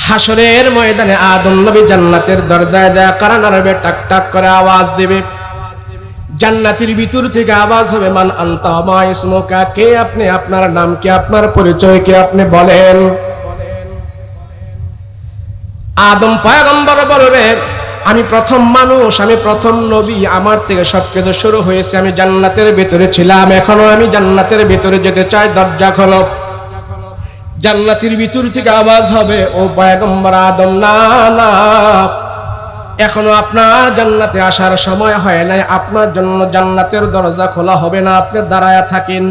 হাসরের ময়দানে আদম নবী জান্নাতের দরজায় যায় কারা নাড়বে, টাক টাক করে আওয়াজ দেবে। জান্নাতের ভিতর থেকে আওয়াজ হবে, মান আনতা মা ইসমুকা, কে আপনি, আপনার নাম কি, আপনার পরিচয় কি, আপনি বলেন। আদম পয়গম্বর বলবে, আমি প্রথম মানুষ, আমি প্রথম নবী, আমার থেকে সবকিছু শুরু হয়েছে, আমি জান্নাতের ভিতরে ছিলাম, এখনো আমি জান্নাতের ভিতরে যেতে চাই, দরজা খোলো। জান্নাতের ভিতর থেকে আওয়াজ হবে, ও পয়গম্বর আদম, না না, এখনো আপনার জান্নাতে আসার সময় হয় নাই, আপনার জন্য জান্নাতের দরজা খোলা হবে না, আপনি দাঁড়ায়া থাকেন।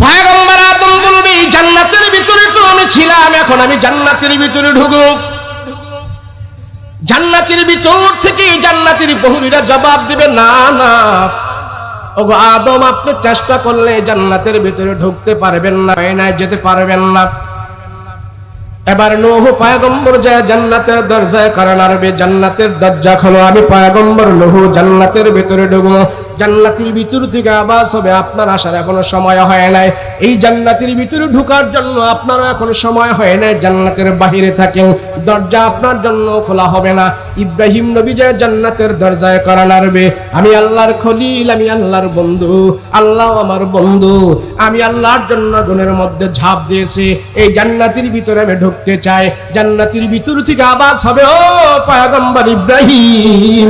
পয়গম্বর আদম বলবি, জান্নাতের ভিতরে তো আমি ছিলাম, এখন আমি জান্নাতের ভিতরে ঢুকব। জান্নাতের ভিতর থেকে জান্নাতের বহুরীরা জবাব দিবে, না না, ওগো আদম, আপনি চেষ্টা করলে জান্নাতের ভিতরে ঢুকতে পারবেন না, যেতে পারবেন না। এবার নূহ পয়গম্বর যায় জান্নাতের দরজায় কারা নাড়বে, জান্নাতের দরজা খোলো, আমি পয়গম্বর নূহ জান্নাতের ভিতরে ঢুকবো। জান্নাতের ভিতর থেকে আওয়াজ হবে, আপনার আসার এখনো সময় হয় নাই, এই জান্নাতের ভিতরে ঢোকার জন্য আপনারও এখনো সময় হয় নাই, জান্নাতের বাহিরে থাকেন, দরজা আপনার জন্য খোলা হবে না। ইব্রাহিম নবী যায় জান্নাতের দরজায় কারা নাড়বে, আমি আল্লাহর খলিল, আমি আল্লাহর বন্ধু, আল্লাহ আমার বন্ধু, আমি আল্লাহর জন্য আগুনের মধ্যে ঝাঁপ দিয়েছি, এই জান্নাতের ভিতরে আমি ঢুকতে চাই। জান্নাতের ভিতর থেকে আওয়াজ হবে, ও পয়গম্বর ইব্রাহিম,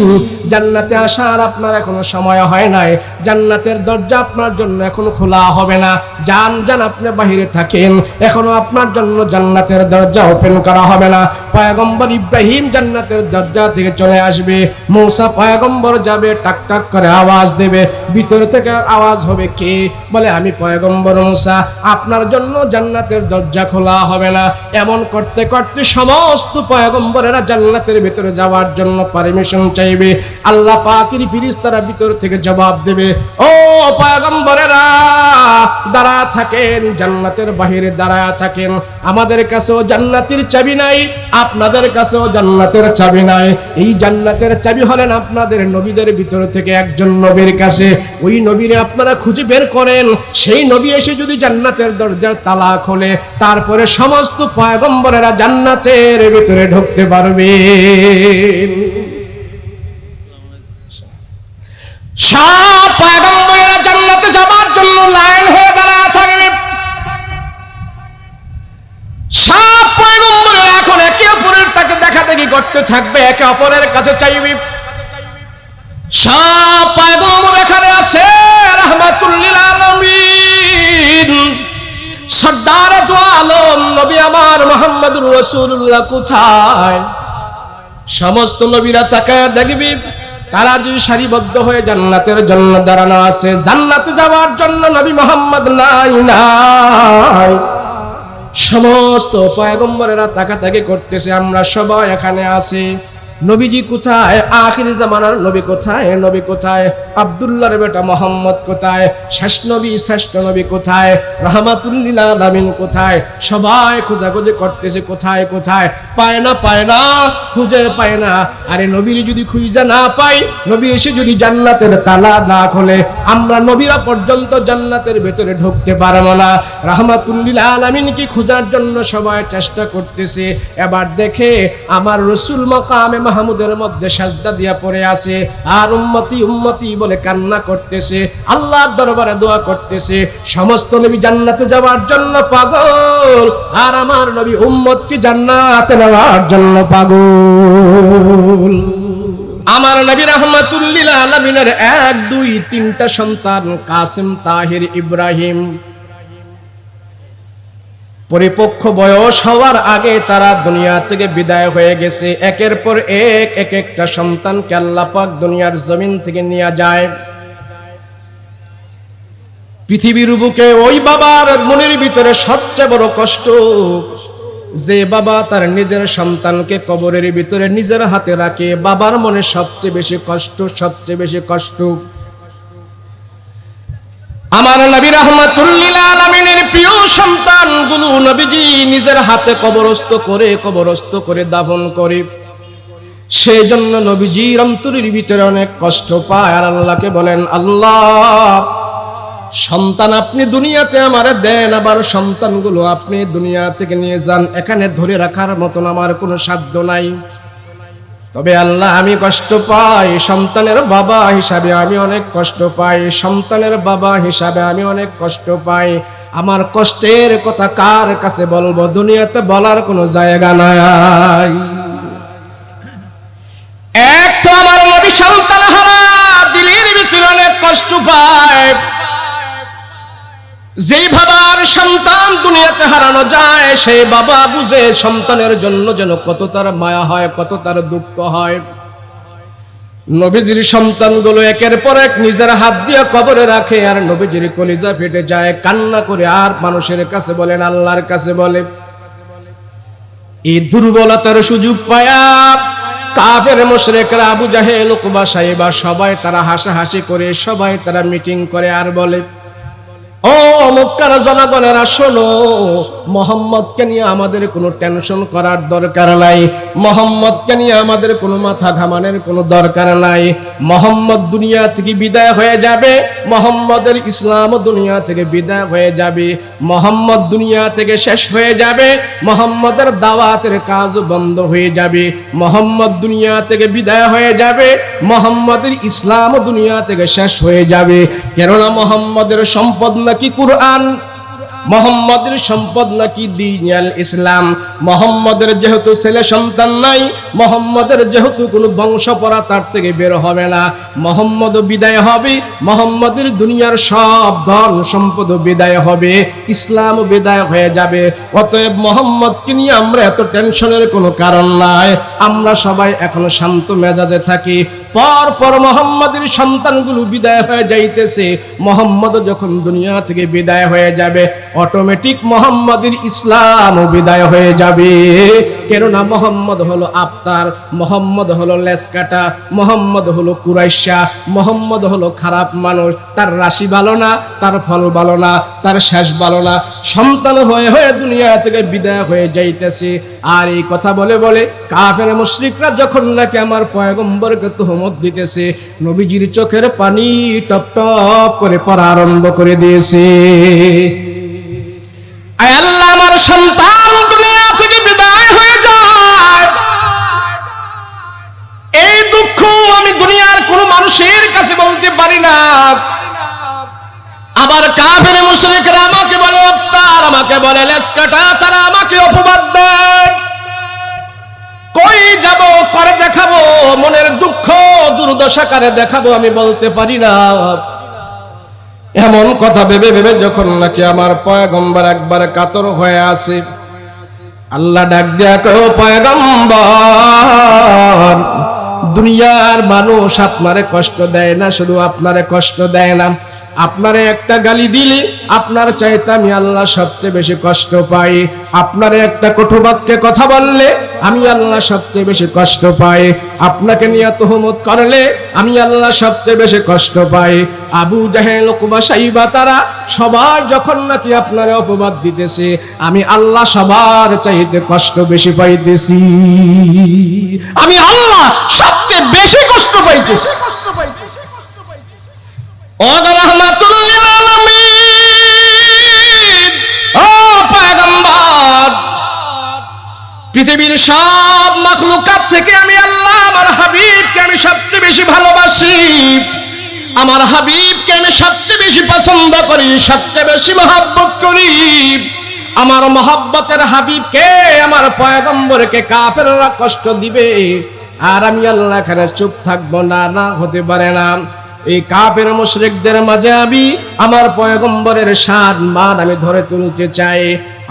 জান্নাতে আসার আপনার এখনো সময় হয় নাই, জান্নাতের দরজা আপনার জন্য এখনো খোলা হবে না, যান যান, আপনি বাহিরে থাকেন, এখনো আপনার জন্য জান্নাতের দরজা ওপেন করা হবে না। পয়গম্বর ইব্রাহিম জান্নাতের দরজা থেকে চলে আসবে, মূসা পয়গম্বর যাবে, টাক টাক করে আওয়াজ দেবে, ভিতর থেকে আওয়াজ হবে, কে, বলে আমি পয়গম্বর মূসা, আপনার জন্য জান্নাতের দরজা খোলা হবে না। এমন করতে করতে সমস্ত পয়গম্বরেরা জান্নাতের ভিতরে যাওয়ার জন্য পারমিশন চাইবে। আল্লাহ পাকের ফেরেশতারা ভিতর থেকে জবাব দেবে, ও পয়গম্বরেরা দাঁড়া থাকেন, জান্নাতের বাহিরে দাঁড়া থাকেন, আমাদের কাছেও জান্নাতের চাবি নাই, আপনাদের কাছেও জান্নাতের চাবি নাই। এই জান্নাতের চাবি হলেন আপনাদের নবীদের ভিতর থেকে একজন নবীর কাছে, ওই নবীরে আপনারা খুঁজে বের করেন, সেই নবী এসে যদি জান্নাতের দরজার তালা খোলে, তারপরে সমস্ত পয়গম্বরেরা জান্নাতের ভিতরে ঢুকতে পারবে। সব পয়গম্বরেরা জান্নাতে যাবার জন্য লাইন হয়ে দাঁড়ায় থাকবে। সব পয়গম্বরেরা এখন একে অপরের তাকে দেখাদেখি করতে থাকবে, একে অপরের কাছে চাইবে। সব পয়গম্বর এখানে আছে, রাহমাতুল লিল আলামিন, সরদার দু আলম নবী আমার মুহাম্মদুর রাসূলুল্লাহ কোথায়? সমস্ত নবীরা তাকায় দেখবি, তারা যে সারিবদ্ধ হয়ে জান্নাতের জন্য দাঁড়ানো আছে, জান্নাতে যাওয়ার জন্য নবী মুহাম্মদ নাই নাই। সমস্ত পয়গম্বরেরা তাকাতাকি করতেছে, আমরা সবাই এখানে আছি, নবীজি কোথায়? আখির জামানার নবী কোথায়? নবী কোথায়? আব্দুল্লাহর বেটা মোহাম্মদ কোথায়? শেষ নবী শ্রেষ্ঠ নবী কোথায়? রাহমাতুল লিল আলামিন কোথায়? সবাই খোঁজাখুঁজি করতেছে, কোথায় কোথায়, পায় না পায় না, খুঁজে পায় না। আরে নবীর যদি খুঁজে না পাই, নবী এসে যদি জান্নাতের তালা না খোলে, আমরা নবীরা পর্যন্ত জান্নাতের ভেতরে ঢুকতে পারবো না। রাহমাতুল লিল আলামিনকে খোঁজার জন্য সবাই চেষ্টা করতেছে। এবার দেখে আমার রাসূল মাকামে মাহমুদের মধ্যে সাজদা দিয়া পড়ে আছে, আর উম্মতি উম্মতি বলে কান্না করতেছে, আল্লাহর দরবারে দোয়া করতেছে। সমস্ত নবী জান্নাতে যাওয়ার জন্য পাগল, আর আমার নবী উম্মতকে জান্নাতে নেওয়ার জন্য পাগল। আমার নবী রাহমাতুল লিল আলামিনের 1 2 3টা সন্তান, কাসিম, তাহির, ইব্রাহিম। পরিপক্ক বয়স হওয়ার আগে তারা দুনিয়া থেকে বিদায় হয়ে গেছে। একের পর এক একটা সন্তানকে আল্লাহ পাক দুনিয়ার জমিন থেকে নিয়ে যায়। পৃথিবীর বুকে ওই বাবার মনের ভিতরে সবচেয়ে বড় কষ্ট, যে বাবা তার নিজের সন্তানকে কবরের ভিতরে নিজের হাতে রাখে, বাবার মনে সবচেয়ে বেশি কষ্ট, সবচেয়ে বেশি কষ্ট। আমার নবী রাহমাতুল লিল আলামিনের প্রিয় সন্তানগুলো নবীজি নিজের হাতে কবরস্থ করে দাফন করে। সেই জন্য নবীজির অন্তরের ভিতরে অনেক কষ্ট পায়, আর আল্লাহকে বলেন, আল্লাহ সন্তান আপনি দুনিয়াতে আমারে দেন, আবার সন্তানগুলো আপনি দুনিয়া থেকে নিয়ে যান, এখানে ধরে রাখার মতন আমার কোনো সাধ্য নাই। তবে আল্লাহ আমি কষ্ট পাই, সন্তানের বাবা হিসাবে আমি অনেক কষ্ট পাই, সন্তানের বাবা হিসাবে আমি অনেক কষ্ট পাই। আমার কষ্টের কথা কার কাছে বলবো? দুনিয়াতে বলার কোনো জায়গা নাই। এক তো আমার নবী সন্তান হারা, দিলের ভিতরে অনেক কষ্ট পায়। যেই বাবার সন্তান দুনিয়াতে হারানো যায়, সেই বাবা বুঝে সন্তানের জন্য যেন কত তার মায়া হয়, কত তার দুঃখ হয়। নবীজির সন্তানগুলো একের পর এক নিজের হাত দিয়ে কবরে রাখে, আর নবীজির কলিজা ফেটে যায়, কান্না করে আর মানুষের কাছে বলেন, আল্লাহর কাছে বলে। এই দুর্বলতার সুযোগ পায়া কাফের মুশরিকরা আবু জাহেল, উকবা, সাইবা সবাই তারা হাসাহাসি করে, সবাই তারা মিটিং করে আর বলে, ও মক্কার জনগণেরা শোনো, মুহাম্মদকে নিয়ে আমাদের কোনো টেনশন করার দরকার নাই, মুহাম্মদকে নিয়ে আমাদের কোনো মাথা ঘামানোর কোনো দরকার নাই। মুহাম্মদ দুনিয়া থেকে বিদায় হয়ে যাবে, মুহাম্মদের ইসলাম দুনিয়া থেকে বিদায় হয়ে যাবে, মুহাম্মদ দুনিয়া থেকে শেষ হয়ে যাবে, মুহাম্মদের দাওয়াতের কাজ বন্ধ হয়ে যাবে, মুহাম্মদ দুনিয়া থেকে বিদায় হয়ে যাবে, মুহাম্মদের ইসলাম দুনিয়া থেকে শেষ হয়ে যাবে। কেননা মুহাম্মদের সম্পদ নাকি কুরআন, মুহাম্মদের সম্পদ নাকি দ্বীন ইসলাম। মুহাম্মদের যেহেতু ছেলে সন্তান নাই, মুহাম্মদের যেহেতু কোনো বংশপরা তার থেকে বের হবে না, মুহাম্মদ বিদায় হবে, মুহাম্মদের দুনিয়ার সব ধন সম্পদ বিদায় হবে, ইসলাম বিদায় হয়ে যাবে। অতএব মুহাম্মদকে নিয়ে আমরা এত টেনশনের কোনো কারণ নাই, আমরা সবাই এখন শান্ত মেজাজে থাকি। পর মুহাম্মদের সন্তানগুলো বিদায় হয়ে যাইতেছে, মুহাম্মদ যখন দুনিয়া থেকে বিদায় হয়ে যাবে, অটোমেটিক মুহাম্মদের ইসলাম বিদায় হয়ে যাবে। কেননা মুহাম্মদ হলো আফতার, মুহাম্মদ হলো লেসকাটা, মুহাম্মদ হলো কুরাইশা, মুহাম্মদ হলো খারাপ মানুষ, তার রাশি ভালো না, তার ফল ভালো না, তার শেষ ভালো না, সন্তান হয়ে হয়ে দুনিয়া থেকে বিদায় হয়ে যাইতেছে। আর এই কথা বলে বলে কাফের মুশরিকরা যখন নাকি আমার পয়গম্বরকে তুহমত দিতেছে, নবীজির চোখের পানি টপ টপ করে পড়া আরম্ভ করে দিয়েছে। আয় আল্লাহ, আমার সন্তান দুনিয়া থেকে বিদায় হয়ে যায়, এই দুঃখ আমি দুনিয়ার কোনো মানুষের কাছে বলতে পারি না। আবার কাফের মুশরিকরা আমাকে বলে আফতার, আমাকে বলে লেসকাটা, তারা আমাকে অপবাদ দেয়। কই যাব করে দেখাবো, মনের দুঃখ দুর্দশা করে দেখাবো, আমি বলতে পারি না। এমন কথা ভেবে ভেবে যখন নাকি আমার পয়গম্বর একবার কাতর হয়ে আসে, আল্লাহ ডাক দিয়া কও, পয়গম্বর, দুনিয়ার মানুষ আপনারে কষ্ট দেয় না, শুধু আপনারে কষ্ট দেয় না, আপনারে একটা গালি দিলে আপনার চাইতে আমি আল্লাহ সবচেয়ে বেশি কষ্ট পাই, আপনারে একটা কটু বাক্যে কথা বললে আমি আল্লাহ সবচেয়ে বেশি কষ্ট পাই, আপনাকে নিয়ে তুহমত করলে আমি আল্লাহ সবচেয়ে বেশি কষ্ট পাই। আবু জাহেল, উকবা, সাইবা তারা সবাই যখন নাকি আপনারে অপবাদ দিতেছে, আমি আল্লাহ সবার চাইতে কষ্ট বেশি পাইতেছি, আমি আল্লাহ সবচেয়ে বেশি কষ্ট পাইতেছি। ও রাহমাতুল আলামিন, ও পয়গম্বর, পৃথিবীর সব মাখলুকাত থেকে আমি আল্লাহ আমার হাবিবকে আমি সবচেয়ে বেশি ভালোবাসি, আমার হাবিবকে আমি সবচেয়ে বেশি পছন্দ করি, সবচেয়ে বেশি মহব্বত করি। আমার মহব্বতের হাবিবকে, আমার পয়গম্বরকে কাফেররা কষ্ট দিবে, আর আমি আল্লাহ এখানে চুপ থাকবো না? না, হতে পারে না। এই কাফের মুশরিকদের মাঝে আমি আমার পয়গম্বরের শান মান আমি ধরে তুলতে চাই,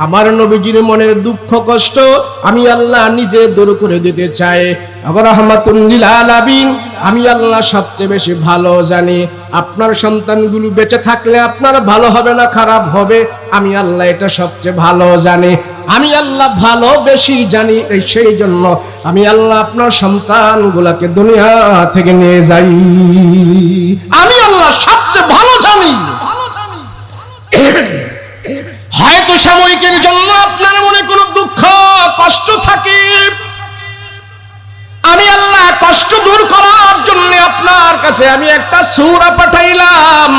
আমার নবীজির মনের দুঃখ কষ্ট আমি আল্লাহ নিজে দূর করে দিতে চাই। রাহমাতুল লিল আলামিন, আমি আল্লাহ সবচেয়ে বেশি ভালো জানি, আপনার সন্তানগুলো বেঁচে থাকলে আপনার ভালো হবে না খারাপ হবে, আমি আল্লাহ এটা সবচেয়ে ভালো জানি, আমি আল্লাহ ভালো বেশি জানি। সেই জন্য আমি আল্লাহ আপনার সন্তানগুলোকে দুনিয়া থেকে নিয়ে যাই, আমি আল্লাহ সবচেয়ে ভালো জানি। হয়তো সাময়িকের জন্য আপনার মনে কোনো দুঃখ কষ্ট থাকে, আমি আল্লাহ কষ্ট দূর করার জন্য আপনার কাছে আমি একটা সূরা পাঠাইলাম।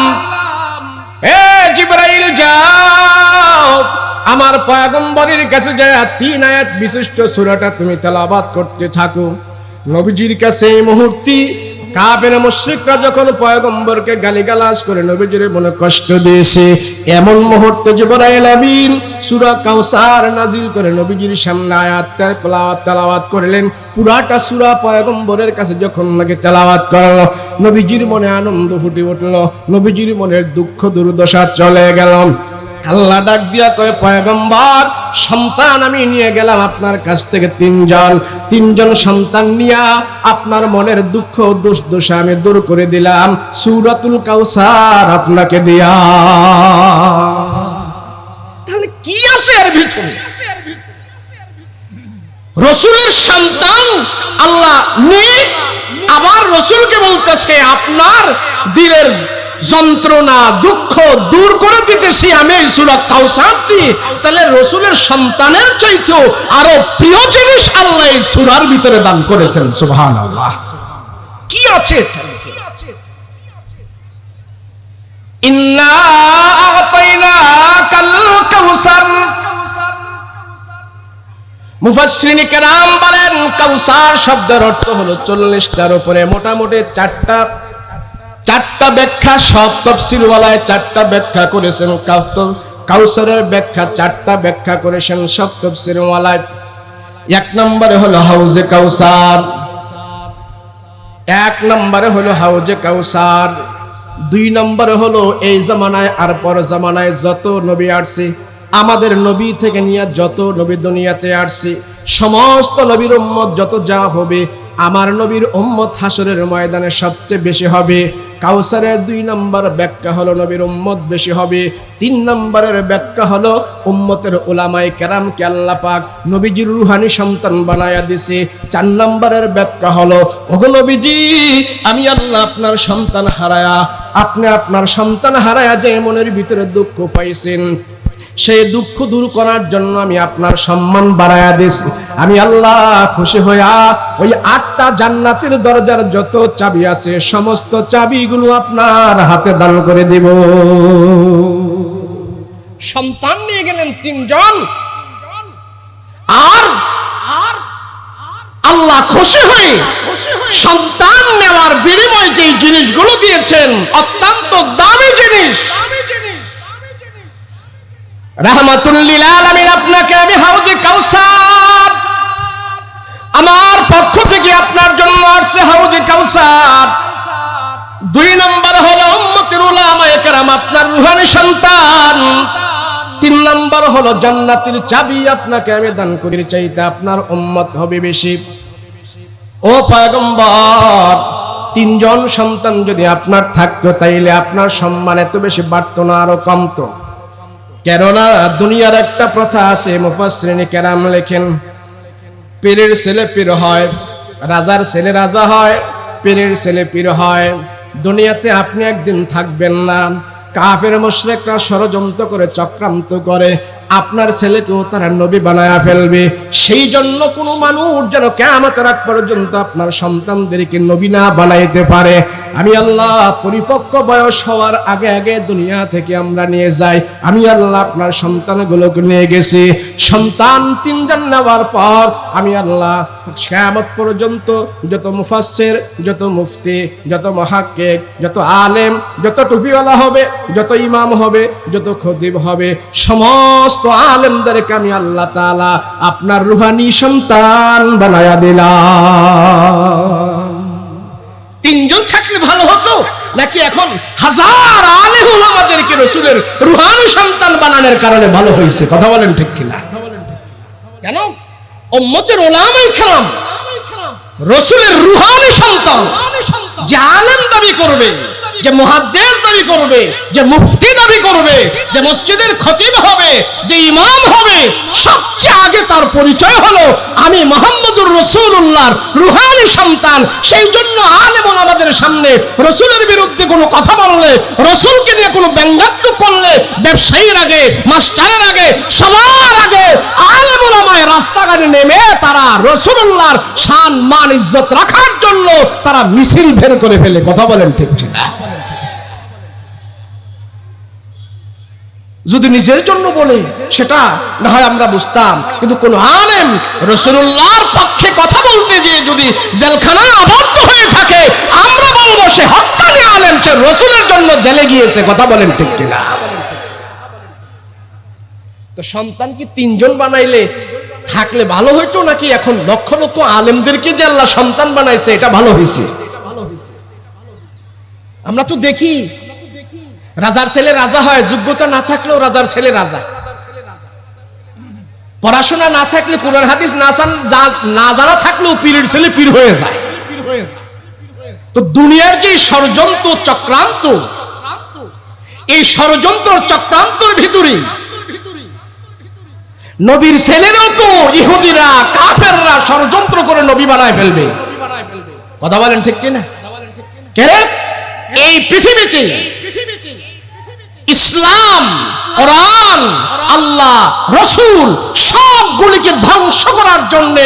এ জিবরাইল যাও আমার পয়গম্বরের কাছে যায় 3 আয়াত বিশিষ্ট সূরাটা তুমি তেলাওয়াত করতে থাকো। নবীজির কাছে এই মুহূর্তে কাফের মুশরিকরা যখন পয়গম্বরকে গালিগালাজ করে নবীজির মনে কষ্ট দিয়েছে, এমন মুহূর্তে জিবরাইল আমিন সূরা কাউসার নাজিল করে নবীজির সামনে আয়াত তেলাওয়াত করলেন। পুরাটা সূরা পয়গম্বরের কাছে যখন নাকি তেলাওয়াত করলো, নবীজির মনে আনন্দ ফুটে উঠলো, নবীজির মনের দুঃখ দুর্দশা চলে গেল। আল্লাহ ডাক দিয়া কয়, পয়গম্বর সন্তান আমি নিয়ে গেলাম আপনার কাছ থেকে তিনজন সন্তান নিয়া আপনার মনের দুঃখ দুর্দশা আমি দূর করে দিলাম সূরাতুল কাউসার আপনাকে দিয়া। তাহলে কি আছে এর ভিতরে? রাসূলের সন্তান আল্লাহ নিয়ে আবার রাসূলকে বলতেছে আপনার দিলের যন্ত্রণা দুঃখ দূর করে দিতেছি আমি এই সূরা কাউসার দিয়ে। তাহলে রাসূলের সন্তানের চাইতেও আরো প্রিয় জিনিস আল্লাহ এই সূরার ভিতরে দান করেছেন। সুবহানাল্লাহ। কি আছে? ইন্না আ'তাইনাকাল কাউসার। মুফাসসিরিন কেরাম বলেন কাউসার শব্দের অর্থ হলো 40টার উপরে, মোটামুটি চারটা ব্যাখ্যা সব তাফসীরওয়ালায় 4টা ব্যাখ্যা করেছেন। কাউসারের ব্যাখ্যা 4টা ব্যাখ্যা করেছেন সব তাফসীরওয়ালায়। 1 নম্বরে হলো হাউজে কাউসার, 1 নম্বরে হলো হাউজে কাউসার। 2 নম্বরে হলো এই জামানায় আর পর জামানায় যত নবী আসছে, আমাদের নবী থেকে নিয়ে যত নবী দুনিয়াতে আসছে, সমস্ত নবীর উম্মত যত যা হবে, আমার নবীর উম্মত হাসরের ময়দানে সবচেয়ে বেশি হবে। কাউসারের 2 নম্বর ব্যাখ্যা হলো নবীর উম্মত বেশি হবে। 3 নম্বরের ব্যাখ্যা হলো উম্মতের উলামায়ে কেরামকে আল্লাহ পাক নবীজির রূহানি সন্তান বানায়া দিয়েছে। 4 নম্বরের ব্যাখ্যা হলো ওগো নবীজি আমি আল্লাহ আপনার সন্তান হারায়া, আপনি আপনার সন্তান হারায়া যে মনের ভিতরে দুঃখ পাইছেন, সেই দুঃখ দূর করার জন্য আমি আপনার সম্মান বাড়ায়া দিয়েছি। আমি আল্লাহ খুশি হইয়া ওই 8টা জান্নাতের দরজার যত চাবি আছে সমস্ত চাবিগুলো আপনার হাতে দান করে দেব। সন্তান নিয়ে গেলেন 3 জন, আর আল্লাহ খুশি হয়ে সন্তান নেওয়ার বিনিময়ে যে জিনিসগুলো দিয়েছেন অত্যন্ত দামি জিনিস। রাহমাতুল লিল আলামিন আপনাকে আমি হাউজে কাউসার, আমার পক্ষ থেকে আপনার জন্য আসছে হাউজে কাউসার। 2 নম্বর হলো উম্মতের উলামায়ে কেরাম আপনার রূহানি সন্তান। 3 নম্বর হলো জান্নাতের চাবি আপনাকে আমি দান করি, চাইতে আপনার উম্মত হবে বেশি। ও পয়গম্বর 3 জন সন্তান যদি আপনার থাকতো তাইলে আপনার সম্মান এত বেশি বাড়তো না, আরো কমতো। কেননা দুনিয়ার একটা প্রথা আছে, মুফাসসিরিন কেরাম লেখেন পীরের ছেলে পীর হয়, রাজার ছেলে রাজা হয়, পীরের ছেলে পীর হয়। দুনিয়াতে আপনি একদিন থাকবেন না, কাফের মুশরিকরা ষড়যন্ত্র করে চক্রান্ত করে আপনার ছেলেকেও তারা নবী বানায়া ফেলবে। সেই জন্য কোনো মানুষ যেন কিয়ামতের আগ পর্যন্ত আপনার সন্তানদেরকে নবী না বানাইতে পারে, আমি আল্লাহ পরিপক্ক বয়স হওয়ার আগে আগে দুনিয়া থেকে আমরা নিয়ে যাই। আমি আল্লাহ আপনার সন্তানগুলোকে নিয়ে গেছি। সন্তান 3 জন নেওয়ার পর আমি আল্লাহ কিয়ামত পর্যন্ত যত মুফাসসির, যত মুফতি, যত মুহাক্কিক, যত আলেম, যত টুপিওয়ালা হবে, যত ইমাম হবে, যত খতিব হবে, সমস্ত আলেমদেরকে আমি আল্লাহ তাআলা আপনার রূহানি সন্তান বানায়া দিলাম। 3 জন থাকলে ভালো হতো নাকি এখন হাজার আলেম ওলামাদেরকে রাসূলের রূহানি সন্তান বানানোর কারণে ভালো হয়েছে? কথা বলেন ঠিক কিনা? কেন? উম্মতের উলামায়ে কেরাম রাসূলের রূহানি সন্তান, যে আলেম দাবি করবে, যে মুহাদ্দিস দাবি করবে, যে মুফতি দাবি করবে, যে মসজিদের খতিব হবে, যে ইমাম হবে, সবচেয়ে আগে তার পরিচয় হলো আমি মুহাম্মদুর রাসূলুল্লাহর রূহানি সন্তান। সেই জন্য আলেম ওলামাদের সামনে রাসূলের বিরুদ্ধে কোনো কথা বললে, রাসূলকে নিয়ে কোনো ব্যঙ্গাত্মক করলে, ব্যবসায়ীর আগে, মাস্টারের আগে, সবার আগে আলেম ওলামায়ে রাস্তাঘাটে নেমে তারা রাসূলুল্লাহর শান মান ইজ্জত রাখার জন্য তারা মিছিল বের করে ফেলে। কথা বলেন ঠিক কিনা? যদি নিজের জন্য বলে সেটা না হয় আমরা বুঝতাম, কিন্তু কোন আলেম রাসূলুল্লাহর পক্ষে কথা বলতে গিয়ে যদি জেলখানায় আবদ্ধ হয়ে থাকে, আমরা বলবো সে হক্কানি আলেম, সে রাসূলের জন্য জেলে গিয়েছে। কথা বলেন ঠিক কিনা? তো সন্তান কি তিনজন বানাইলে থাকলে ভালো হইতো, নাকি এখন লক্ষ লক্ষ আলেমদেরকে যে আল্লাহ সন্তান বানাইছে এটা ভালো হয়েছে? আমরা তো দেখি রাজার ছেলে রাজা হয়, যোগ্যতা না থাকলেও রাজার ছেলে রাজা, পড়াশোনা না থাকলে কোরআন হাদিস না জানা থাকলেও পীরের ছেলে পীর হয়ে যায়। তো দুনিয়ার যে ষড়যন্ত্র চক্রান্ত, এই ষড়যন্ত্র চক্রান্তর ভিতরে নবীর ছেলেরও তো ইহুদিরা কাফেররা ষড়যন্ত্র করে নবী বানায় ফেলবে। কথা বলেন ঠিক কিনা? এই পৃথিবীতে ইসলাম, কোরআন, আল্লাহ, রাসূল সবগুলিকে ধ্বংস করার জন্য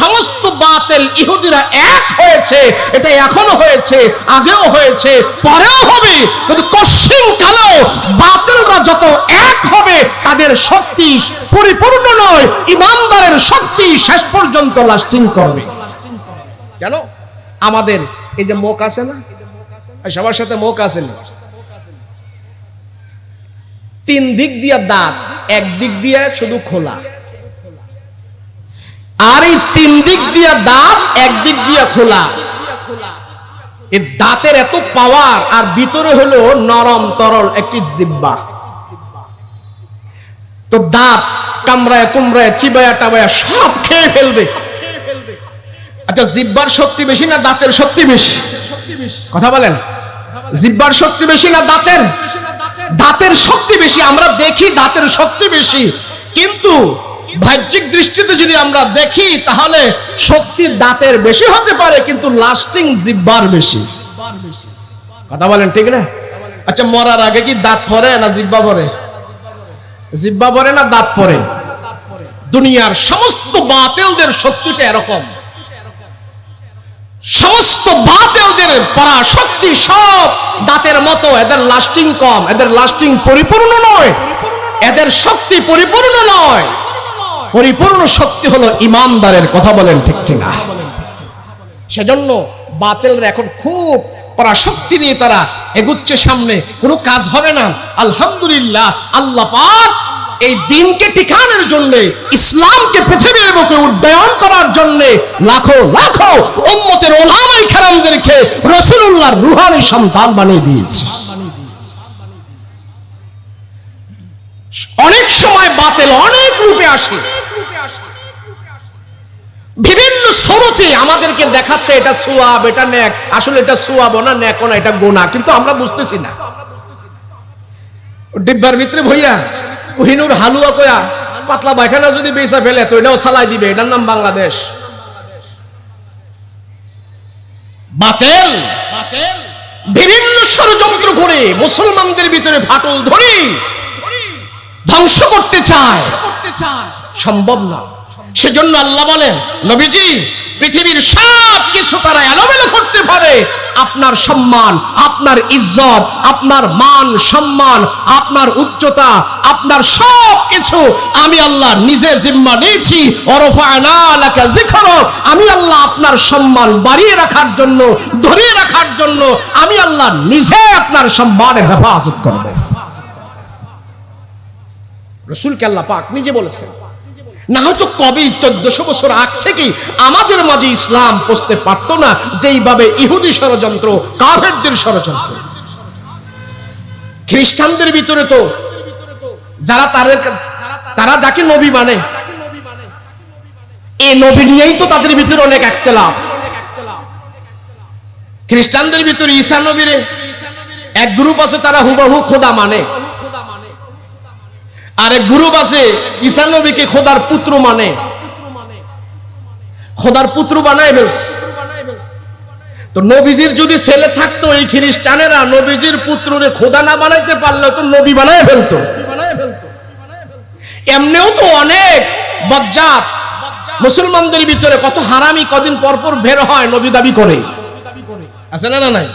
সমস্ত বাতিল ইহুদিরা এক হয়েছে। এটা এখনো হয়েছে, আগেও হয়েছে, পরেও হবে। কিন্তু কশিন কালেও বাতিলরা যত এক হবে তাদের শক্তি পরিপূর্ণ নয়, ইমানদারের শক্তি শেষ পর্যন্ত লাস্টিং করবে। কেন? আমাদের এই যে মুখ আছে না, সবার সাথে মুখ আছে না, তিন দিক দিয়া দাঁত, এক দিক দিয়া শুধু খোলা, আর এই তিন দিক দিয়া দাঁত এক দিক দিয়া খোলা। এই দাঁতের এত পাওয়ার, আর ভিতরে হলো নরম তরল একটি জিহ্বা। তো দাঁত কামড়ায় কুমড়ায় চিবায়া টাবায়া সব খেয়ে ফেলবে। আচ্ছা, জিহ্বার শক্তি বেশি না দাঁতের শক্তি বেশি? কথা বলেন, জিহ্বার শক্তি বেশি না দাঁতের? দাঁতের শক্তি বেশি। আমরা দেখি দাঁতের শক্তি বেশি, কিন্তু বাহ্যিক দৃষ্টিতে যদি আমরা দেখি তাহলে শক্তি দাঁতের বেশি হতে পারে, কিন্তু লাস্টিং জিহ্বার বেশি। কথা বলেন ঠিক না? আচ্ছা, মরার আগে কি দাঁত পড়ে না জিহ্বা পড়ে? জিহ্বা পড়ে না দাঁত পড়ে? দুনিয়ার সমস্ত বাতিলদের শক্তিটা এরকম। সমস্ত বাতিলদের পরাশক্তি সব দাঁতের মতো। এদের লাস্টিং কম, এদের লাস্টিং পরিপূর্ণ নয়, এদের শক্তি পরিপূর্ণ নয়। পরিপূর্ণ শক্তি হলো ইমানদারের। কথা বলেন ঠিক কিনা? সেজন্য বাতিলরা এখন খুব পরাশক্তি নিয়ে তারা এগুচ্ছে সামনে। কোনো কাজ হবে না। আলহামদুলিল্লাহ, আল্লাহ পাক এই দিনকে টিকানোর জন্য, ইসলামকে পৃথিবীর বুকে উড্ডয়ন করার জন্য লাখো লাখো উম্মতের উলামায়ে কেরামদেরকে রাসূলুল্লাহর রূহানি সন্তান বানিয়ে দিয়েছে। অনেক সময় বাতিল অনেক রূপে আসে, বিভিন্ন সুরতে আমাদেরকে দেখাচ্ছে এটা সওয়াব, এটা নেক। আসলে এটা সওয়াব না, নেক না, এটা গুনাহ, কিন্তু আমরা বুঝতেছি না। ডিব্বার ভিতরে ভইরা কোহিনুর হালুয়া কয়া পাতলা পায়খানা যদি বেচা ফেলে তো এটাও চালাই দিবে। এটার নাম বাংলাদেশ। বাতিল বিভিন্ন ষড়যন্ত্র করে মুসলমানদের ভিতরে ফাটল ধরে ধ্বংস করতে চায়, সম্ভব না। সেজন্য আল্লাহ বলেন, নবীজি, পৃথিবীর সব কিছু তারা এলোমেলো করতে পারে, আপনার সম্মান, আপনার ইজ্জত, আপনার মান সম্মান, আপনার উচ্চতা, আপনার সব কিছু আমি আল্লাহ নিজে জিম্মা নিয়েছি। ওয়ারফা'না লাকা যিকরাক, আমি আল্লাহ আপনার সম্মান বাড়িয়ে রাখার জন্য, ধরিয়ে রাখার জন্য আমি আল্লাহ নিজে আপনার সম্মানের হেফাজত করব। রাসূলকে আল্লাহ পাক নিজে বলেছেন। না হয়তো কবে 1400 বছর আগ থেকে আমাদের মাঝে ইসলাম পৌঁছতে পারতো না, যেইভাবে ইহুদি ষড়যন্ত্র, কাফেরদের ষড়যন্ত্র। খ্রিস্টানদের ভিতরে তো তারা যাকে নবী মানে, এই নবী নিয়েই তো তাদের ভিতরে অনেক ইখতিলাফ। খ্রিস্টানদের ভিতরে ঈসা নবীরে এক গ্রুপ আছে, তারা হুবহু খোদা মানে, আর এক গ্রুপ আছে ঈসা নবীকে খোদার পুত্র মানে, খোদার পুত্র বানায় ফেলছে। তো নবীজির যদি ছেলে থাকতো, এই খ্রিস্টানেরা নবীজির পুত্ররে খোদা না বানাইতে পারলে তো নবী বানায় ফেলতো। এমনিও তো অনেক বজ্জাত মুসলমানদের ভিতরে, কত হারামি কদিন পর পর বের হয় নবী দাবি করে, আছে না? না নাই?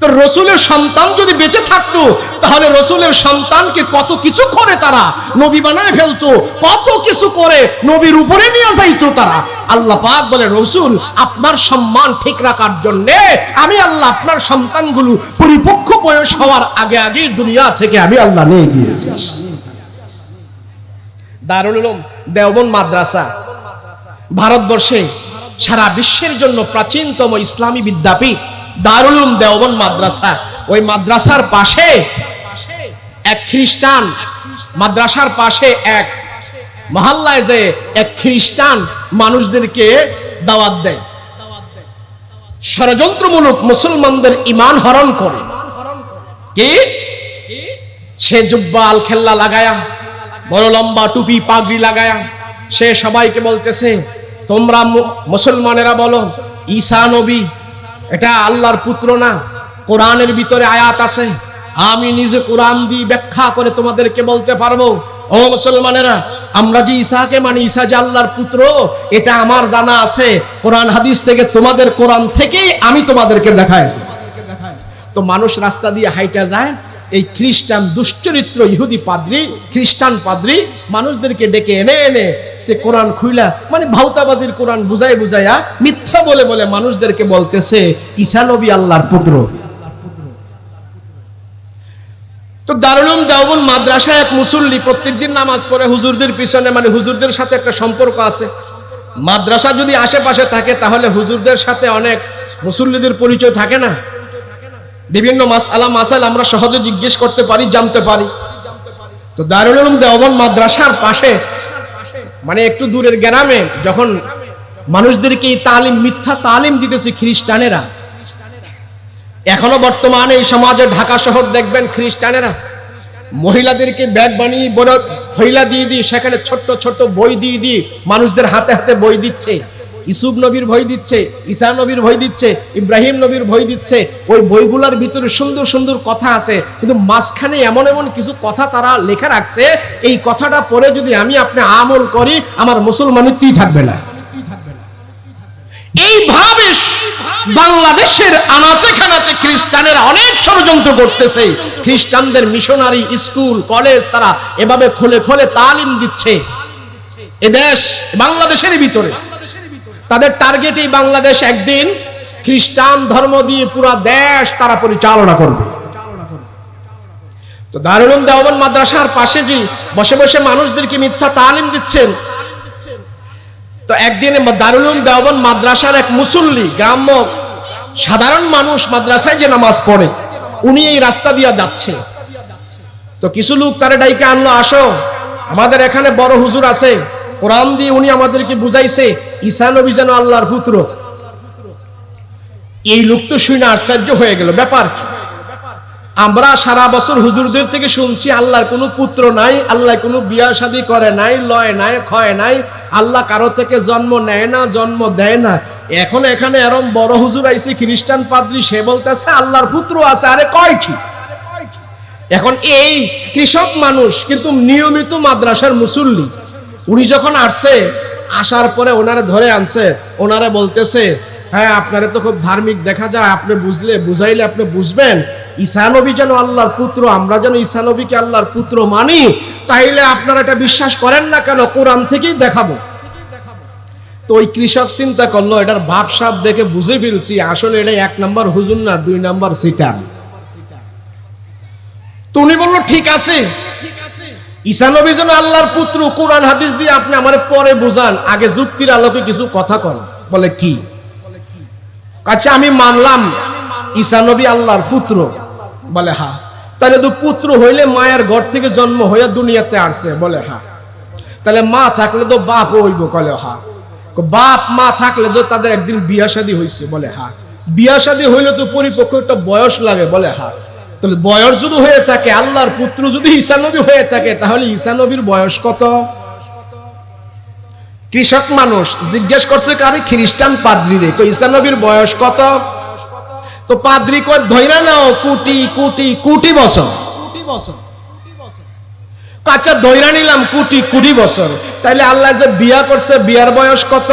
তো তো রসুলের সন্তান যদি বেঁচে থাকতো তাহলে রসুলের সন্তানকে কত কিছু করে তারা নবী বানায় ফেলতো, কত কিছু করে নবীর উপরে নিয়ে যাইতো তারা। আল্লাহ পাক বলে, রসুল আপনার সম্মান ঠিক রাখার জন্য আমি আল্লাহ আপনার সন্তানগুলো পরিপক্ক বয়স হওয়ার আগে আগে দুনিয়া থেকে আমি আল্লাহ নিয়ে গিয়েছি। দারুল উলুম দেওবন্দ মাদ্রাসা ভারতবর্ষে সারা বিশ্বের জন্য প্রাচীনতম ইসলামী বিদ্যাপীঠ দারুল উলুম দেওবন্দ মাদ্রাসা। ওই মাদ্রাসার পাশে এক খ্রিস্টান, মাদ্রাসার পাশে এক মহল্লায় যে এক খ্রিস্টান মানুষদেরকে দাওয়াত দেয়, ষড়যন্ত্রমূলক মুসলমানদের ঈমান হরণ করে। কি সে জুব্বা আল খেল্লা লাগায়া, বড় লম্বা টুপি পাগড়ি লাগায়া সে সবাইকে বলতেছে, তোমরা মুসলমানেরা বলো ঈসা নবী এটা আল্লাহর পুত্র না? কোরআনের ভিতরে আয়াত আছে, আমি নিজে কোরআন দিয়ে ব্যাখ্যা করে তোমাদেরকে বলতে পারবো। ও মুসলমানেরা, আমরা যে ঈসাকে মানি, ঈসা যে আল্লাহর পুত্র, এটা আমার জানা আছে কোরআন হাদিস থেকে, তোমাদের কোরআন থেকে আমি তোমাদেরকে দেখাই। তো মানুষ রাস্তা দিয়ে হাইটা যায়, এই খ্রিস্টান দুশ্চরিত্র ইহুদি পাদ্রী, খ্রিস্টান পাদ্রী মানুষদেরকে ডেকে এনে এনে কোরআন খুইলা, মানে ভাউতাবাজির কোরআন বুঝাই বুঝাইয়া মিথ্যা বলে বলে মানুষদেরকে বলতেছে ঈসা নবী আল্লাহর পুত্র। তো দারুল উলুম দেওবন্দ মাদ্রাসায় এক মুসল্লি প্রত্যেকদিন নামাজ পড়ে হুজুরদের পিছনে, মানে হুজুরদের সাথে একটা সম্পর্ক আছে। মাদ্রাসা যদি আশেপাশে থাকে তাহলে হুজুরদের সাথে অনেক মুসল্লিদের পরিচয় থাকে না, বিভিন্ন মাসআলা মাসাইল আমরা সহজে জিজ্ঞেস করতে পারি, জানতে পারি। তো দারুল উলুম দেওবন্দ মাদ্রাসার পাশে, মানে একটু দূরের গ্রামে, যখন মানুষদেরকে এই তালিম, মিথ্যা তালিম দিতেছে খ্রিস্টানেরা, এখনো বর্তমানে এই সমাজে ঢাকা শহর দেখবেন খ্রিস্টানেরা মহিলাদেরকে ব্যাগ বানিয়ে বড় থৈলা দিয়ে দিয়ে সেখানে ছোট্ট ছোট্ট বই দিয়ে দিয়ে মানুষদের হাতে হাতে বই দিচ্ছে। ইসুফ নবীর বই দিচ্ছে, ঈসা নবীর বই দিচ্ছে, ইব্রাহিম নবীর বই দিচ্ছে। ওই বইগুলোর ভিতরে সুন্দর সুন্দর কথা আছে, কিন্তু মাঝখানে এমন এমন কিছু কথা তারা লেখা রাখছে, এই কথাটা পরে যদি আমি আপনি আমল করি আমার মুসলমানিত্বই থাকবে না। এইভাবে বাংলাদেশের আনাচে খানাচে খ্রিস্টানেরা অনেক ষড়যন্ত্র করতেছে। খ্রিস্টানদের মিশনারি স্কুল কলেজ তারা এভাবে খুলে খুলে তালিম দিচ্ছে এদেশ বাংলাদেশের ভিতরে। তাদের টার্গেট এই বাংলাদেশ একদিন খ্রিস্টান ধর্ম দিয়ে পুরো দেশ তারা পরিচালনা করবে। তো দারুল উলুম দেওবন্দ মাদ্রাসার পাশে যে বসে বসে মানুষদেরকে মিথ্যা তালিম দিচ্ছেন, তো একদিন দারুল উলুম দেওবন্দ মাদ্রাসার এক মুসল্লি, গ্রাম্য সাধারণ মানুষ মাদ্রাসায় যে নামাজ পড়ে, উনি এই রাস্তা দিয়ে যাচ্ছে। তো কিছু লোক তারে ডাইকে আনলো, আসো আমাদের এখানে বড় হুজুর আছে, কোরআন দিয়ে উনি আমাদেরকে বুঝাইছে ঈসা নবী যেন আল্লাহর পুত্র। এই লোক তো শুনে আশ্চর্য হয়ে গেল, ব্যাপার কি? আমরা সারা বছর হুজুরদের থেকে শুনছি আল্লাহর কোনো পুত্র নাই, আল্লাহ কোনো বিয়া শাদী করে নাই, লয় নাই, ক্ষয় নাই, আল্লাহ কারো থেকে জন্ম নেয় না, জন্ম দেয় না। এখন এখানে এরম বড় হুজুর আইছে খ্রিস্টান পাদ্রী, সে বলতেছে আল্লাহর পুত্র আছে। আরে কয় কি? এখন এই কৃষক মানুষ কিন্তু নিয়মিত মাদ্রাসার মুসল্লি, উনি যখন আসছে, আসার পরে ওনারে ধরে আনছে, ওনারে বলতেছে, হ্যাঁ আপনারা তো খুব ধার্মিক দেখা যায়, আপনি বুঝলে বুঝাইলে আপনি বুঝবেন ঈসা নবী যেন আল্লাহর পুত্র, আমরা যেন ঈসা নবীকে আল্লাহর পুত্র মানি, তাইলে আপনারা এটা বিশ্বাস করেন না কেন? কোরআন থেকেই দেখাবো। তো ওই কৃষক চিন্তা করলো, এটার ভাবসাব দেখে বুঝে ফেলছি আসলে এটা 1 নম্বর হুজুর না, 2 নম্বর সিটার। তো উনি বললো ঠিক আছে, ঈসা নবী যেন আল্লাহর পুত্র, কোরআন হাদিস দিয়ে আপনি আমারে পরে বুঝান, আগে যুক্তির আলোকে কিছু কথা কন। বলে কি? আচ্ছা আমি মানলাম ঈসা নবী আল্লাহর পুত্র। বলে হ্যাঁ। তাহলে তো পুত্র হইলে মায়ের ঘর থেকে জন্ম হয়ে দুনিয়াতে আসছে। বলে হ্যাঁ। তাহলে মা থাকলে তো বাপ হইব। বলে হ্যাঁ। বাপ মা থাকলে তো তাদের একদিন বিয়া শাদী হয়েছে। বলে হ্যাঁ। বিয়া শাদী হইলে তো পরিপক্ক একটা বয়স লাগে। বলে হ্যাঁ। তাহলে বয়স যদি হয়ে থাকে, আল্লাহর পুত্র যদি ঈসা নবী হয়ে থাকে, তাহলে ঈসা নবীর বয়স কত? কৃষক মানুষ জিজ্ঞেস করছে কারে? খ্রিস্টান পাদ্রীরে, তো ঈসা নবীর বয়স কত? তো পাদ্রী কয় ধইরা নাও কোটি কোটি কোটি বছর। আচ্ছা ধইরা নিলাম কোটি কোটি বছর, তাইলে আল্লাহ যে বিয়া করছে বিয়ার বয়স কত?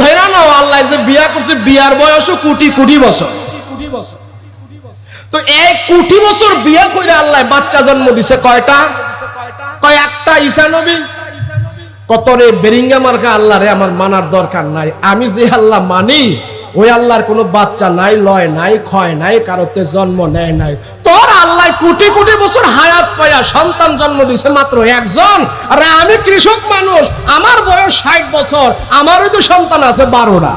ধইরা নাও আল্লাহ যে বিয়া করছে বিয়ার বয়সও কোটি কোটি বছর। তো 1 কোটি বছর বিয়ে করে আল্লাহ বাচ্চা জন্ম দিছে কয়টা? কয় একটা, ঈসা নবী। কত রে বেরিঙ্গা মার্কা আল্লাহ রে আমার মানার দরকার নাই। আমি যে আল্লাহ মানি ওই আল্লাহর কোনো বাচ্চা নাই, লয় নাই, ক্ষয় নাই, কারোতে জন্ম নেয় নাই। তোর আল্লাহ কোটি কোটি বছর হায়াত পায়া সন্তান জন্ম দিছে মাত্র একজন। আর আমি কৃষক মানুষ, আমার বয়স 60 বছর, আমারও তো সন্তান আছে 12টা।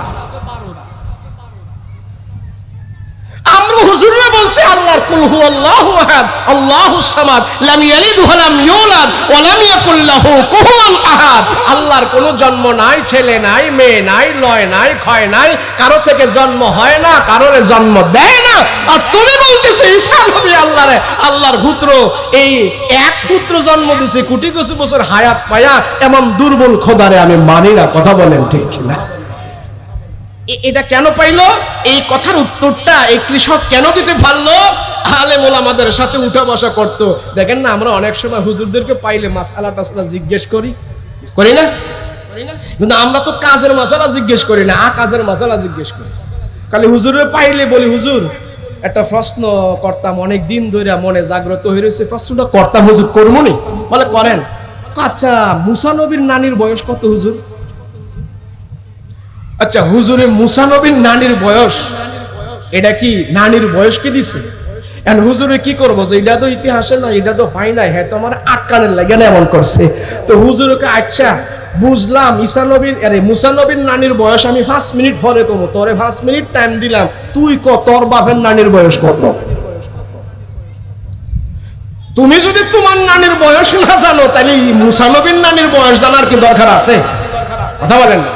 আমরা হুজুররা বলছি আল্লাহর কুল হুয়াল্লাহু আহাদ আল্লাহুস সামাদ লাম ইয়ালিদ ওয়া লাম ইউলাদ ওয়া লাম ইয়াকুল লাহু কুফুয়ান আহাদ। আল্লাহর কোনো জন্ম নাই, ছেলে নাই, মেয়ে নাই, লয় নাই, ক্ষয় নাই, কারো থেকে জন্ম হয় না, কারোরে জন্ম দেয় না। আর তুমি বলতেছো ঈসা নবী আল্লাহর পুত্র। এই এক পুত্র জন্ম দিছে, কোটি কোটি বছর হায়াত পায়া এমন দুর্বল খোদারে আমি মানি না। কথা বলেন ঠিক কিনা? এটা কেন পাইলো? এই কথার উত্তরটা এই কৃষক কেন দিতে পারলো? আলেম ওলামাদের সাথে উঠা বসা করতো। দেখেন না, আমরা অনেক সময় হুজুরদেরকে পাইলে মাসআলা টাসআলা জিজ্ঞেস করি না? কিন্তু আমরা তো কাজের মাসআলা জিজ্ঞেস করি না, কাজের মাসআলা জিজ্ঞেস করি। খালি হুজুরে পাইলে বলি, হুজুর একটা প্রশ্ন করতাম, অনেক দিন ধরে মনে জাগ্রত হয়ে রয়েছে, প্রশ্নটা করতাম, হুজুর করবো নি? বলে করেন। আচ্ছা, মুসা নবীর নানির বয়স কত হুজুর? আচ্ছা হুজুরে মুসা নবীর নানির বয়স, এটা কি নানির বয়স কি দিছে? এখন হুজুরে কি করবো, যে এটা তো ইতিহাসে না, এটা তো হয় নাই, হ্যাঁ তো আমার আটকানের লাগে না এমন করছে। তো হুজুরকে আচ্ছা বুঝলাম ঈসা নবীর মুসা নবীর নানির বয়স আমি 5 মিনিট পরে কমো, তোরে 5 মিনিট টাইম দিলাম, তুই তোর বাপের নানির বয়স কত? তুমি যদি তোমার নানির বয়স না জানো, তাহলে মুসা নবীর নানির বয়স জানার কি দরকার আছে? কথা বলেন না।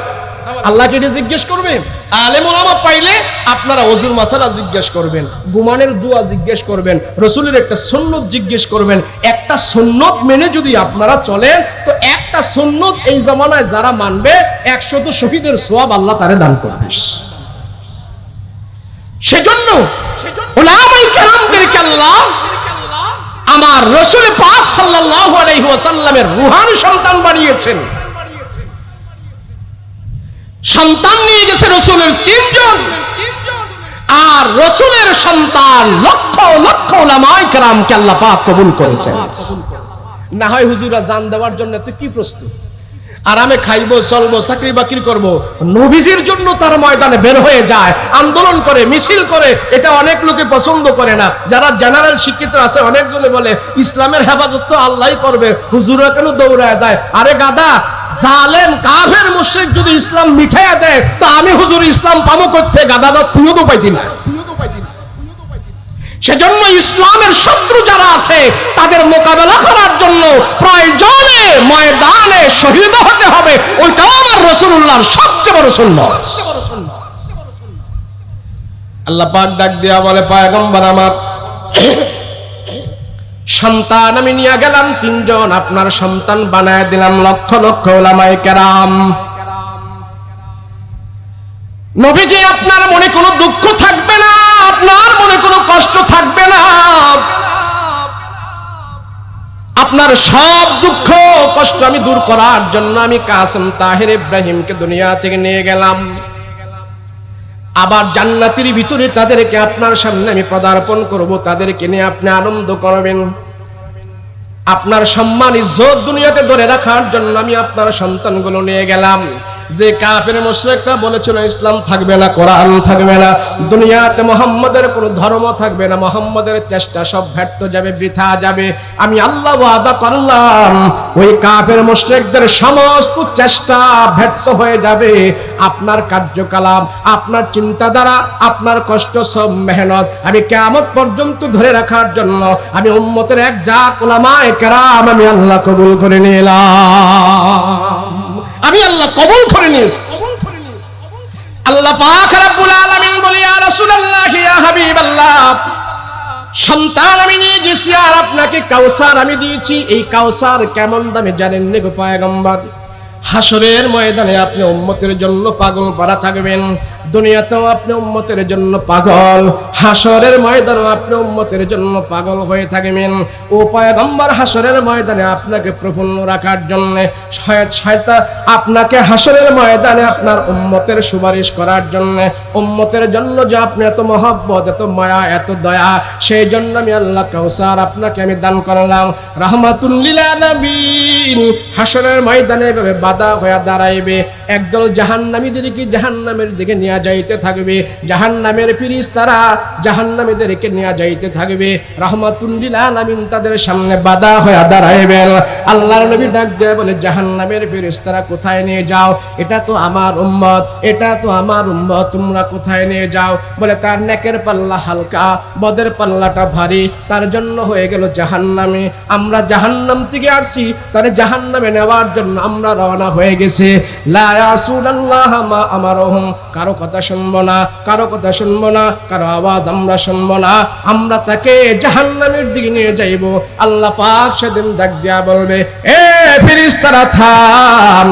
আল্লাহকে এটা জিজ্ঞেস করবেন। আলেম ওলামা পাইলে আপনারা ওযুর মাসালা জিজ্ঞেস করবেন, ঘুমানোর দোয়া জিজ্ঞেস করবেন, রাসূলের একটা সুন্নাত জিজ্ঞেস করবেন। একটা সুন্নাত মেনে যদি আপনারা চলেন, তো একটা সুন্নাত এই জামানায় যারা মানবে 100 শহীদের সওয়াব আল্লাহ তারে দান করবে। সেজন্য উলামায়ে কেরামদেরকে আল্লাহ আমার রাসূল পাক সাল্লাল্লাহু আলাইহি ওয়াসাল্লামের রূহানি সন্তান বানিয়েছেন। সন্তান নিয়ে গেছে রাসূলের 3 জন, আর রাসূলের সন্তান লক্ষ লক্ষ উলামায়ে কেরামকে আল্লাহ পাক কবুল করেছেন। না হয় হুজুরা জান দেওয়ার জন্য তো কি প্রস্তুত, আরামে খাইবো, চলবো, চাকরি বাকরি করবো। নবীজির জন্য তার ময়দানে বের হয়ে যায়, আন্দোলন করে, মিছিল করে। এটা অনেক লোকে পছন্দ করে না। যারা জেনারেল শিক্ষিত আছে অনেকজনে বলে ইসলামের হেফাজত তো আল্লাহই করবে, হুজুরা কেন দৌড়ায় যায়? আরে গাদা, জালেম কাফের মুশরিক যদি ইসলাম মিঠাইয়া দেয়, তো আমি হুজুর ইসলাম পাবো করতে? গাদাদা তুইও তো পাইতি না। সেজন্য ইসলামের শত্রু যারা আছে তাদের মোকাবেলা করার জন্য প্রয়োজনে ময়দানে শহীদ হতে হবে। ওইটাও আমার রাসূলুল্লাহর সবচেয়ে বড় সুন্নাত। আল্লাহ পাক ডাক দিয়া বলে, পয়গম্বর আমার, সন্তান আমি নিয়ে গেলাম 3 জন, আপনার সন্তান বানায় দিলাম লক্ষ লক্ষ উলামায়ে কেরাম। নবীজি আপনার মনে কোনো দুঃখ থাকবে না, আপনার মনে কোনো কষ্ট থাকবে না। আপনার সব দুঃখ কষ্ট আমি দূর করার জন্য আমি কাসেম তাহের ইব্রাহিমকে দুনিয়া থেকে নিয়ে গেলাম। আবার জান্নাতের ভিতরে তাদেরকে আপনার সামনে আমি পদার্পণ করব, তাদেরকে নিয়ে আপনি আনন্দ করবেন। আপনার সম্মান ইজ্জত দুনিয়াতে ধরে রাখার জন্য আমি আপনার সন্তানগুলো নিয়ে গেলাম। যে কাফের মুশরিকরা বলেছিল ইসলাম থাকবে না, কোরআন থাকবে না, দুনিয়াতে মুহাম্মাদের কোনো ধর্ম থাকবে না, মুহাম্মাদের চেষ্টা সব ব্যর্থ যাবে, বৃথা যাবে, আমি আল্লাহ ওয়াদা করলাম ওই কাফের মুশরিকদের সমস্ত চেষ্টা ব্যর্থ হয়ে যাবে। আপনার কার্যকলাপ, আপনার চিন্তাধারা, আপনার কষ্ট, সব মেহনত আমি কিয়ামত পর্যন্ত ধরে রাখার জন্য আমি উম্মতের এক জাত উলামায়ে কেরাম আমি আল্লাহ কবুল করে নিলাম। আমি আল্লাহ কবুল করে নিয়েছি। আল্লাহ পাক রব্বুল আলামিন বলে, ইয়া রাসূলুল্লাহ, ইয়া হাবিবাল্লাহ, সন্তান আমি নিয়ে গেছি আর আপনাকে কাউসার আমি দিয়েছি। এই কাউসার কেমন দামে জানেন না গো পয়গম্বর? হাসরের ময়দানে আপনি উম্মতের জন্য পাগল পারা থাকবেন, দুনিয়াতেও আপনি উম্মতের জন্য পাগল, হাসরের ময়দানেও আপনি উম্মতের জন্য পাগল হয়ে থাকবেন। ও পয়গম্বর, হাসরের ময়দানে আপনাকে প্রফুল্ল রাখার জন্য শয়তান আপনাকে হাসরের ময়দানে আপনার উম্মতের সুপারিশ করার জন্য, উম্মতের জন্য যে আপনি এত মহব্বত, এত মায়া, এত দয়া, সেই জন্য আমি আল্লাহ কাউসার আপনাকে আমি দান করলাম রাহমাতুল লিল আলামিন। হাসরের ময়দানে এভাবে বাধা হয়ে দাঁড়াইবে, একদল জাহান্নামীদেরকে জাহান্নামের দিকে নিয়ে যাইতে থাকবে, জাহান্নামের ফেরেশতারা জাহান্নামীদেরকে নিয়ে যাইতে থাকবে, রাহমাতুল লিল আলামিন তাদের সামনে বাধা হয়ে দাঁড়াইবেন। আল্লাহর নবী ডাক দিয়ে বলে, জাহান্নামের ফেরেশতারা কোথায় নিয়ে যাও? এটা তো আমার উম্মত, এটা তো আমার উম্মত, তোমরা কোথায় নিয়ে যাও? বলে, তার নেকের পাল্লা হালকা, বদের পাল্লাটা ভারী, তার জন্য হয়ে গেল জাহান্নামে। আমরা জাহান্নাম থেকে আসছি, তার জাহান্নামে নেওয়ার জন্য আমরা রওনা হয়ে গেছে। লা ইয়াসুনাল্লাহ মা আমারহুম, কারো কথা শুনবো না, কারো কথা শুনবো না, কারো আওয়াজ আমরা শুনবো না, আমরা তাকে জাহান্নামের দিকে নিয়ে যাইব। আল্লাহ পাক সেদিন ডাক দিয়া বলবে, এ ফেরেশতারা থাম,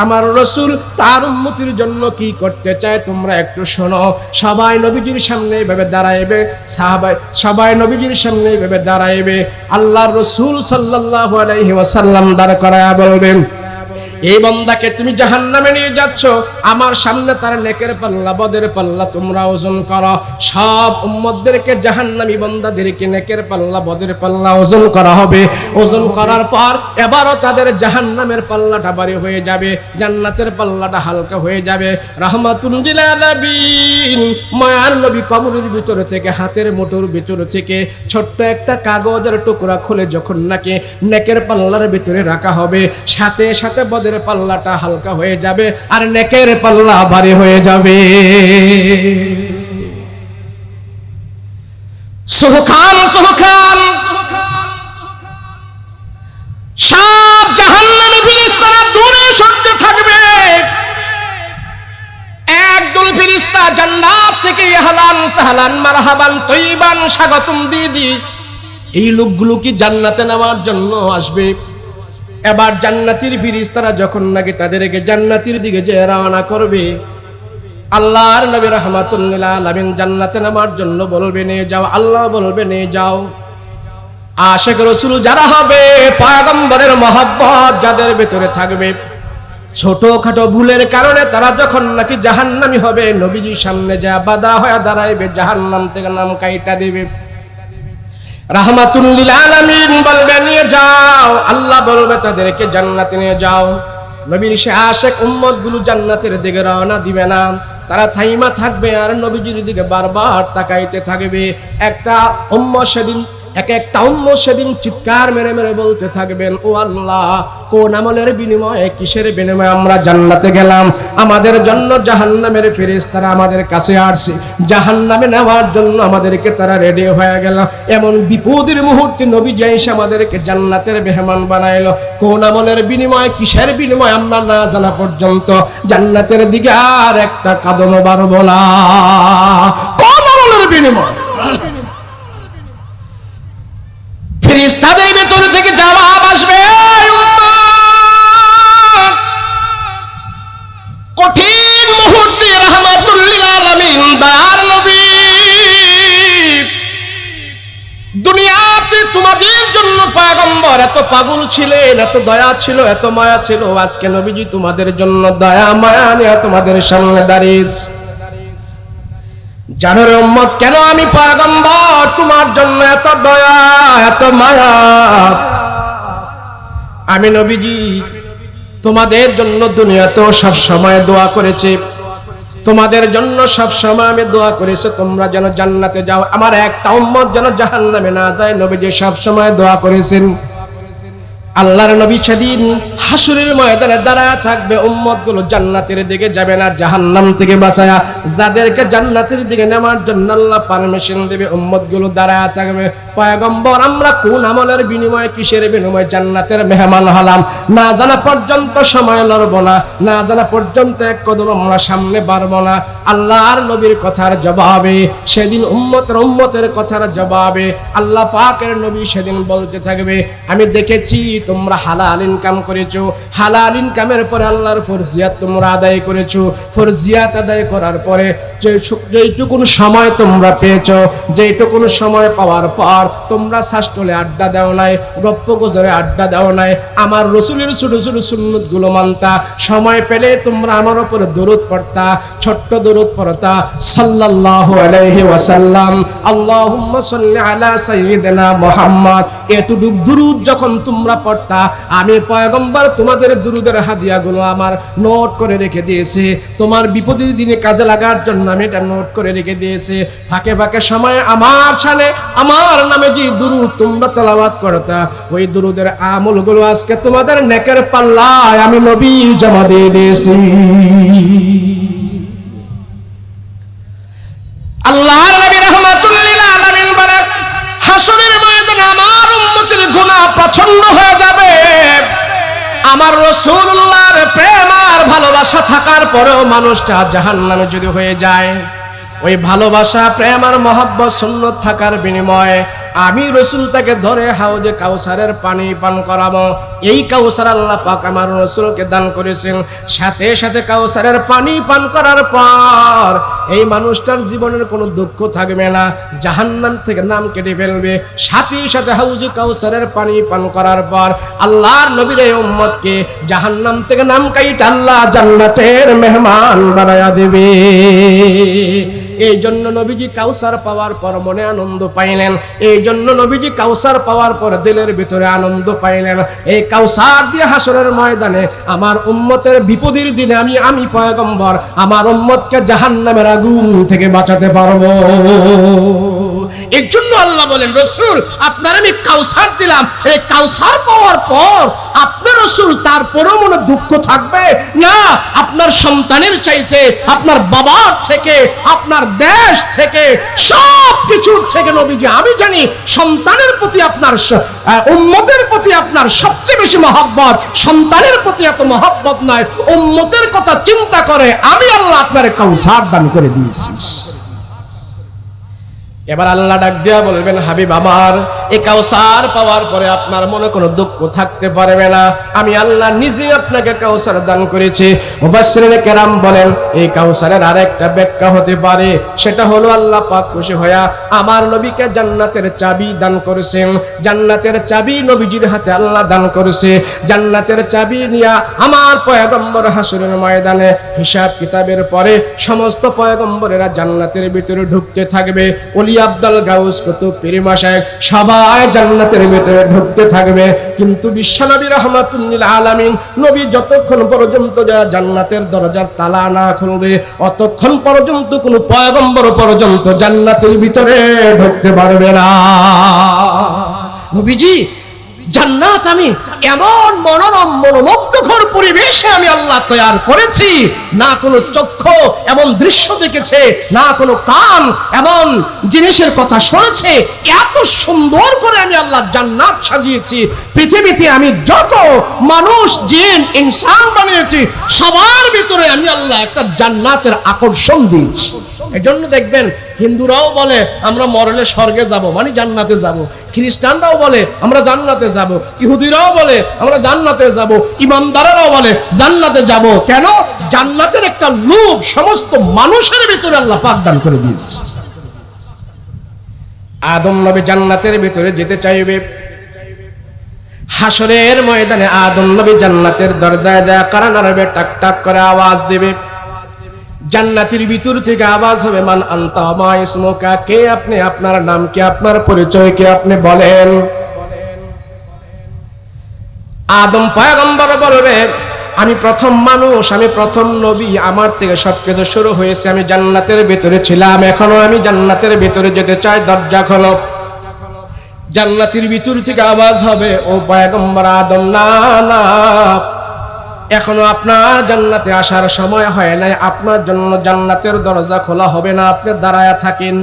আমার রাসূল তার উম্মতের জন্য কি করতে চায় তোমরা একটু শোনো। সবাই নবীজির সামনে এভাবে দাঁড়াইবে, সাহাবাই সবাই নবীজির সামনে এভাবে দাঁড়াইবে। আল্লাহর রাসূল সাল্লাল্লাহু আলাইহি ওয়াসাল্লাম দাঁড় করায়া বলবেন, এই বান্দাকে তুমি জাহান্নামে নিয়ে যাচ্ছ, আমার সামনে তার নেকের পাল্লা, বদের পাল্লা তোমরা ওজন করো। সব উম্মতদেরকে, জাহান্নামী বান্দাদেরকে নেকের পাল্লা, বদের পাল্লা ওজন করা হবে। ওজন করার পর এবারও তাদের জাহান্নামের পাল্লাটা ভারী হয়ে যাবে, জান্নাতের পাল্লাটা হালকা হয়ে যাবে। রাহমাতুল লিল আলামিন মায়ার নবী কবরের ভিতর থেকে, হাতের মুঠোর ভিতর থেকে ছোট্ট একটা কাগজের টুকরা খুলে যখন নাকি নেকের পাল্লার ভিতরে রাখা হবে, সাথে সাথে বদের পাল্লাটা হালকা হয়ে যাবে আর নেকের পাল্লা ভারী হয়ে যাবে। সুবহান সুবহান, সব জাহান্নামী ফেরেশতারা দূরে সরতে থাকবে। একদল ফেরেশতা জান্নাত থেকে আহলান সাহলান মারহাবান তৈবান স্বাগতম দিদি, এই লোকগুলো কি জান্নাতে নেওয়ার জন্য আসবে। এবার জান্নাতের ফেরেশতারা যখন নাকি তাদেরকে জান্নাতের দিকে যে রওনা করবে, আল্লাহর নবী রাহমাতুল লিল আলামিন জান্নাতে নামার জন্য বলবে, নিয়ে যাও। আল্লাহ বলবে, নিয়ে যাও। আশিক রাসূল যারা হবে, পয়গম্বরের মহব্বত যাদের ভিতরে থাকবে, ছোটখাটো ভুলের কারণে তারা যখন নাকি জাহান্নামী হবে, নবীজির সামনে যা বাধা হয়ে দাঁড়াইবে, জাহান্নাম থেকে নাম কাইটা দিবে। রাহমাতুল লিল আলামিন বলবে, নিয়ে যাও। আল্লাহ বলবে তাদেরকে জান্নাতে নিয়ে যাও। নবীর সে আশিক উম্মত গুলো জান্নাতের দিকে রওনা দিবে না, তারা থাইমা থাকবে আর নবীজির দিকে বারবার তাকাইতে থাকবে। একটা উম্মত সেদিন, একটা উম্মত সেদিন চিৎকার মেরে মেরে বলতে থাকবেন, ও আল্লাহ, কোন আমলের বিনিময়ে, কিসের বিনিময়ে আমরা জান্নাতে গেলাম? আমাদের জন্য জাহান্নামের ফেরেশতারা আমাদের কাছে আসছে, জাহান্নামে নেওয়ার জন্য আমাদেরকে তারা রেডি হয়ে গেল। এমন বিপদের মুহূর্তে নবী এসে আমাদেরকে জান্নাতের মেহমান বানাইলো। কোন আমলের বিনিময়ে, কিসের বিনিময়ে আমরা না জানা পর্যন্ত জান্নাতের দিকে আর একটা কদমও বাড়বো না। কোন আমলের বিনিময়ে? ফেরেশতাদের ভিতর থেকে জবাব আসবে, কঠিন মুহূর্তে রাহমাতুল লিল আলামিন দয়ার নবী, দুনিয়াতে তোমাদের জন্য পয়গম্বর এত পাগল ছিলেন, এত দয়া ছিল, এত মায়া ছিল, আজকে নবীজি তোমাদের জন্য দয়া মায়া নিয়ে তোমাদের সামনে দাঁড়িয়েছে। জানো রে উম্মত, কেন আমি পয়গম্বর তোমার জন্য এত দয়া, এত মায়া? আমি নবীজি তোমাদের জন্য দুনিয়াতেও সব সময় দোয়া করেছি, তোমাদের জন্য সব সময় আমি দোয়া করেছি তোমরা যেন জান্নাতে যাও, আমার একটা উম্মত যেন জাহান্নামে না যায়। নবীজি সব সময় দোয়া করেছেন। আল্লাহর নবী সেদিন হাসরের ময়দানে দাঁড়ায় থাকবে, উম্মতগুলো জান্নাতের দিকে যাবে না, জাহান্নাম থেকে বাঁচায়া যাদেরকে জান্নাতের দিকে নেওয়ার জন্য আল্লাহ পারমিশন দেবে, উম্মতগুলো দাঁড়ায় থাকবে। পয়গম্বর, আমরা কোন আমলের বিনিময়ে, কিসের বিনিময়ে জান্নাতের মেহমান হলাম না জানা পর্যন্ত সময় লড়বো না, না জানা পর্যন্ত এক কদম আমরা সামনে বাড়বো না। আল্লাহর নবীর কথার জবাবে সেদিন উম্মতের কথার জবাবে আল্লাহ পাকের নবী সেদিন বলতে থাকবে, আমি দেখেছি তোমরা হালাল ইনকাম করেছো, হালাল ইনকামের পরে আল্লাহর ফরজিয়াত তোমরা আদায় করেছো, ফরজিয়াত আদায় করার পরে যেইটুকুন সময় তোমরা পেয়েছো, যেইটুকুন সময় পাওয়ার পর তোমরা শাস্ত্রলে আড্ডা দাও নাই, গপ্প গোজরে আড্ডা দাও নাই, আমার রাসূলের ছোট ছোট সুন্নত গুলো মানতা, সময় পেলে তোমরা আমার উপরে দরুদ পড়তা, ছোট্ট দরুদ পড়তা, সাল্লাল্লাহু আলাইহি ওয়াসাল্লাম, আল্লাহুম্মা সাল্লি আলা সাইয়্যিদিনা মুহাম্মদ। এতটুক দুরুদ যখন তোমরা পড়তা, আমি পয়গম্বর তোমাদের দুরুদের হাদিয়াগুলো আমার নোট করে রেখে দিয়েছি, তোমার বিপদের দিনে কাজে লাগার জন্য আমি এটা নোট করে রেখে দিয়েছি। ফাঁকে ফাঁকে সময় আমার শানে, আমার নামে যে দুরুদ তোমরা তেলাওয়াত করতা, ওই দুরুদের আমলগুলো আজকে তোমাদের নেকের পাল্লায় আমি নবী জমা দিয়ে দিয়েছি। আল্লাহর নবী রাহমাতুল লিল আলামিন বলেন, হাসরের ময়দানে আমার উম্মতের গুনাহ প্রচন্ড হয়ে যাবে, আমার রাসূলুল্লাহর প্রেম আর ভালোবাসা থাকার পরেও মানুষটা জাহান্নামে যদি হয়ে যায়, ওই ভালোবাসা প্রেম আর মহব্বত সুন্নত থাকার বিনিময়ে আমি রাসূল তাকে ধরে হাউজে কাউসারের পানি পান করাবো। এই কাউসার আল্লাহ পাক আমার রাসূলকে দান করেছেন। সাথে সাথে কাউসারের পানি পান করার পর এই মানুষটার জীবনের কোনো দুঃখ থাকবে না, জাহান্নাম থেকে নাম কেটে ফেলবে। সাথে সাথে হাউজে কাউসারের পানি পান করার পর আল্লাহর নবীর এই উম্মতকে জাহান্নাম থেকে নাম কাইটা আল্লাহ জান্নাতের মেহমান বানায়া দেবে। এই জন্য নবীজি কাউসার পাওয়ার পর মনে আনন্দ পাইলেন, এই জন্য নবীজি কাউসার পাওয়ার পর দিলের ভিতরে আনন্দ পাইলেন। এই কাউসার দিয়ে হাসরের ময়দানে আমার উম্মতের বিপদের দিনে আমি পয়গম্বর আমার উম্মতকে জাহান্নামের আগুন থেকে বাঁচাতে পারবো। এর জন্য আল্লাহ বলেন, রাসূল আপনার আমি কাউসার দিলাম, এই কাউসার পাওয়ার পর আপনার রাসূল তারপরেও মনে দুঃখ থাকবে না? আপনার সন্তানের চাইতে, আপনার বাবার থেকে, আপনার দেশ থেকে, সব কিছুর থেকে নবীজি আমি জানি সন্তানের প্রতি আপনার, উম্মতের প্রতি আপনার সবচেয়ে বেশি মহব্বত। সন্তানের প্রতি এত মহব্বত নয়, উম্মতের কথা চিন্তা করে আমি আল্লাহ আপনার কাউসার দান করে দিয়েছি। এবার আল্লাহ ডাক দিয়া বলবেন, হাবিব আমার এই কাউসার পাওয়ার পরে আপনার মনে কোনো দুঃখ থাকতে পারবে না, আমি আল্লাহ নিজে আপনাকে কাউসার দান করেছি। মুফাসসিরিনে কেরাম বলেন এই কাউসারের আরেকটা ব্যাখ্যা হতে পারে, সেটা হলো আল্লাহ পাক খুশি হইয়া আমার নবীকে জান্নাতের চাবি দান করেছেন। জান্নাতের চাবি নবীজির হাতে আল্লাহ দান করেছে। জান্নাতের চাবি নিয়া আমার পয়গম্বর হাসরের ময়দানে হিসাব কিতাবের পরে সমস্ত পয়গম্বরেরা জান্নাতের ভিতরে ঢুকতে থাকবে। ওলি আব্দুল গাউস কুতুব পীর মাশায়েখ সবাই জান্নাতের ভিতরে ঢুকতে থাকবে, কিন্তু বিশ্বনবী রাহমাতুল লিল আলামিন নবী যতক্ষণ পর্যন্ত জান্নাতের দরজার তালা না খুলবে অতক্ষণ পর্যন্ত কোনো পয়গম্বর পর্যন্ত জান্নাতের ভিতরে ঢুকতে পারবে না। নবীজি জান্নাত আমি এমন মনোরম মনোমুগ্ধকর পরিবেশে আমি আল্লাহ তৈরি করেছি, না কোনো চক্ষু এমন দৃশ্য দেখেছে, না কোনো কান এমন জিনিসের কথা শুনেছে। এত সুন্দর করে আমি আল্লাহ জান্নাত সাজিয়েছি। পৃথিবীতে আমি যত মানুষ জিন ইনসান বানিয়েছি সবার ভিতরে আমি আল্লাহ একটা জান্নাতের আকর্ষণ দিয়েছি। এজন্য দেখবেন হিন্দুরাও বলে আমরা মরলে স্বর্গে যাব, মানে জান্নাতে যাব। খ্রিস্টানরাও বলে আমরা জান্নাতে যাব, ইহুদিরাও বলে আমরা জান্নাতে যাব, ইমানদারেরাও বলে জান্নাতে যাব। কেন? জান্নাতের একটা লোভ সমস্ত মানুষের ভিতরে আল্লাহ পাক দান করে দিয়েছে। আদম নবী জান্নাতের ভিতরে যেতে চাইবে। হাসরের ময়দানে আদম নবী জান্নাতের দরজায় যায় কারা নাড়বে, টাক টাক করে আওয়াজ দেবে। জান্নাতের ভিতর থেকে আওয়াজ হবে, মান আনতা মা ইসমুকা, কে আপনি, আপনার নাম কি, আপনার পরিচয় কি, আপনি বলেন। আদম পয়গম্বর বলবে, আমি প্রথম মানুষ, আমি প্রথম নবী, আমার থেকে সবকিছু শুরু হয়েছে। আমি জান্নাতের ভিতরে ছিলাম, এখনো আমি জান্নাতের ভিতরে যেতে চাই, দরজা খোলো। জান্নাতের ভিতর থেকে আওয়াজ হবে, ও পয়গম্বর আদম, না না, এখনো আপনার জান্নাতে আসার সময় হয় নাই, আপনার জন্য জান্নাতের দরজা খোলা হবে না, আপনি দাঁড়ায়া থাকেন।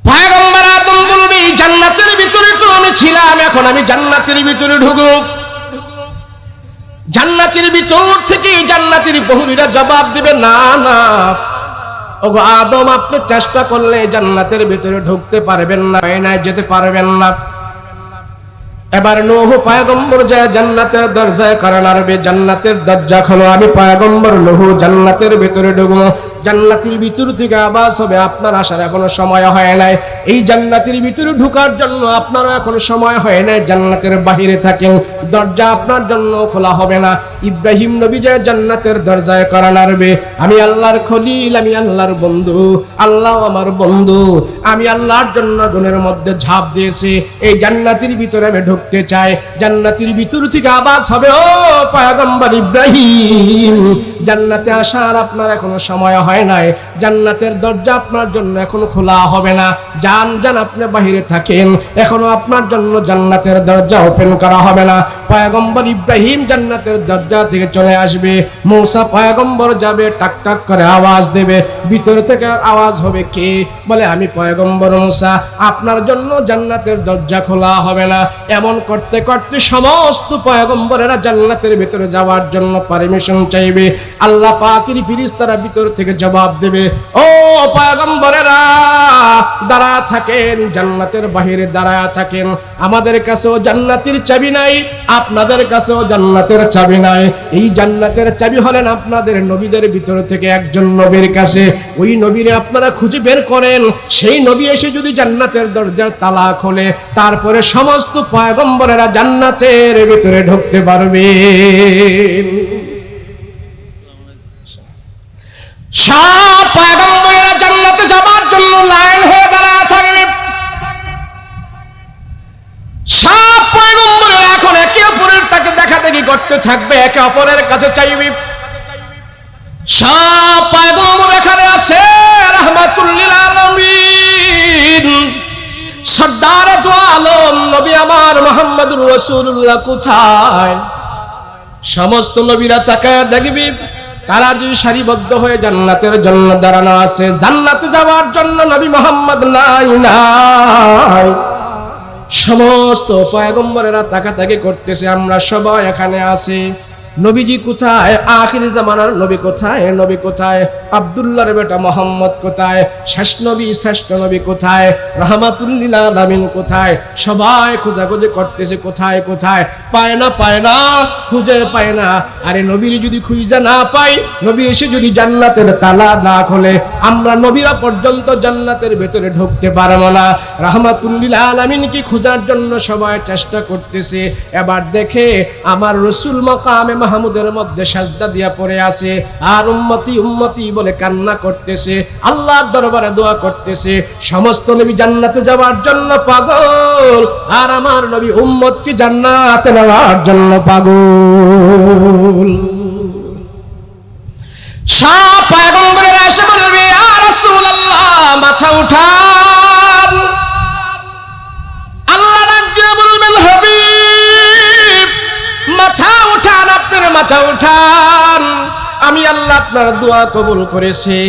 পয়গম্বর আদম বলবে, জান্নাতের ভিতরে তো আমি ছিলাম, এখন আমি জান্নাতের ভিতরে ঢুকব। জান্নাতের ভিতর থেকে জান্নাতের বহুরীরা জবাব দিবে, না না, ওগো আদম, আপনি চেষ্টা করলে জান্নাতের ভিতরে ঢুকতে পারবেন না, যেতে পারবেন না। এবার নূহ পয়গম্বর যায় জান্নাতের দরজায় কারা নাড়বে, জান্নাতের দরজা খোলো, আমি পয়গম্বর নূহ জান্নাতের ভিতরে ঢুকবো। জান্নাতের ভিতর থেকে আওয়াজ হবে, আপনার আসার এখনো সময় হয় নাই। এই জান্নাতের ভিতরে ঢোকার জন্য আপনার এখনো সময় হয় নাই, জান্নাতের বাহিরে থাকেন, দরজা আপনার জন্য খোলা হবে না। ইব্রাহিম নবী যায় জান্নাতের দরজায় কারা নাড়বে, আমি আল্লাহর খলিল, আমি আল্লাহর বন্ধু, আল্লাহ আমার বন্ধু, আমি আল্লাহর জন্য গুণের মধ্যে ঝাঁপ দিয়েছি, এই জান্নাতের ভিতরে আমি ঢুকতে চাই। জান্নাতের ভিতর থেকে আওয়াজ হবে, ও পয়গম্বর ইব্রাহিম, জান্নাতে আসার আপনার এখনো সময় হয় নাই, জান্নাতের দরজা আপনার জন্য এখনো খোলা হবে না, যান যান আপনি বাহিরে থাকেন, এখনো আপনার জন্য জান্নাতের দরজা ওপেন করা হবে না। পয়গম্বর ইব্রাহিম জান্নাতের দরজা থেকে চলে আসবে, মূসা পয়গম্বর যাবে, টাক টাক করে আওয়াজ দেবে, ভিতর থেকে আওয়াজ হবে, কে? বলে, আমি পয়গম্বর মূসা, আপনার জন্য জান্নাতের দরজা খোলা হবে না। এমন করতে করতে সমস্ত পয়গম্বরেরা জান্নাতের ভিতরে যাওয়ার জন্য পারমিশন চাইবে। আল্লাহ পাকের ফেরেশতারা ভিতর থেকে জবাব দেবে, ও পয়গম্বরেরা দাঁড়া থাকেন, জান্নাতের বাহিরে দাঁড়া থাকেন, আমাদের কাছেও জান্নাতের চাবি নাই, আপনাদের কাছেও জান্নাতের চাবি নাই। এই জান্নাতের চাবি হলেন আপনাদের নবীদের ভিতর থেকে একজন নবীর কাছে, ওই নবীরে আপনারা খুঁজে বের করেন, সেই নবী এসে যদি জান্নাতের দরজার তালা খোলে, তারপরে সমস্ত পয়গম্বরেরা জান্নাতের ভিতরে ঢুকতে পারবে। সব পয়গম্বরেরা জান্নাতে যাবার জন্য লাইন হয়ে দাঁড়ায় থাকবে। সব পয়গম্বরেরা এখন একে অপরের তাকে দেখাদেখি করতে থাকবে, একে অপরের কাছে চাইবে। সব পয়গম্বর এখানে আছে, রাহমাতুল লিল আলামিন, সরদার দু আলম নবী আমার মুহাম্মদুর রাসূলুল্লাহ কোথায়? সমস্ত নবীরা তাকায় দেখবি, তারা যে সারিবদ্ধ হয়ে জান্নাতের জন্য দাঁড়ানো আছে, জান্নাতে যাওয়ার জন্য নবী মুহাম্মদ নাই। সমস্ত পয়গম্বরেরা তাকাতাকি করতেছে, আমরা সবাই এখানে আছি, নবীজি কোথায়? আখির জামানার নবী কোথায়? নবী কোথায়? আব্দুল্লাহর বেটা মোহাম্মদ কোথায়? শেষ নবী শ্রেষ্ঠ নবী কোথায়? রাহমাতুল লিল আলামিন কোথায়? সবাই খোঁজাখুঁজি করতেছে, কোথায় কোথায়, পায় না, খুঁজে পায় না। আরে নবীর যদি খুঁজে না পাই, নবী এসে যদি জান্নাতের তালা না খোলে, আমরা নবীরা পর্যন্ত জান্নাতের ভেতরে ঢুকতে পারবো না। রাহমাতুল লিল আলামিনকে খোঁজার জন্য সবাই চেষ্টা করতেছে। এবার দেখে আমার রাসূল মাকামে মাহমুদের মধ্যে সাজদা দিয়া পড়ে আছে, আর উম্মতি উম্মতি বলে কান্না করতেছে, আল্লাহর দরবারে দোয়া করতেছে। সমস্ত নবী জান্নাতে যাওয়ার জন্য পাগল, আর আমার নবী উম্মতকে জান্নাতে নেওয়ার জন্য পাগল। সব পয়গম্বরেরা এসে বলবে, ইয়া রাসূলুল্লাহ, মাথা উঠান। আল্লাহ ডাক দিয়ে বলবেন, হাবিব মাথা উঠান, আপনার মাথা উঠান, আমি আল্লাহ আপনার দোয়া কবুল করেছি।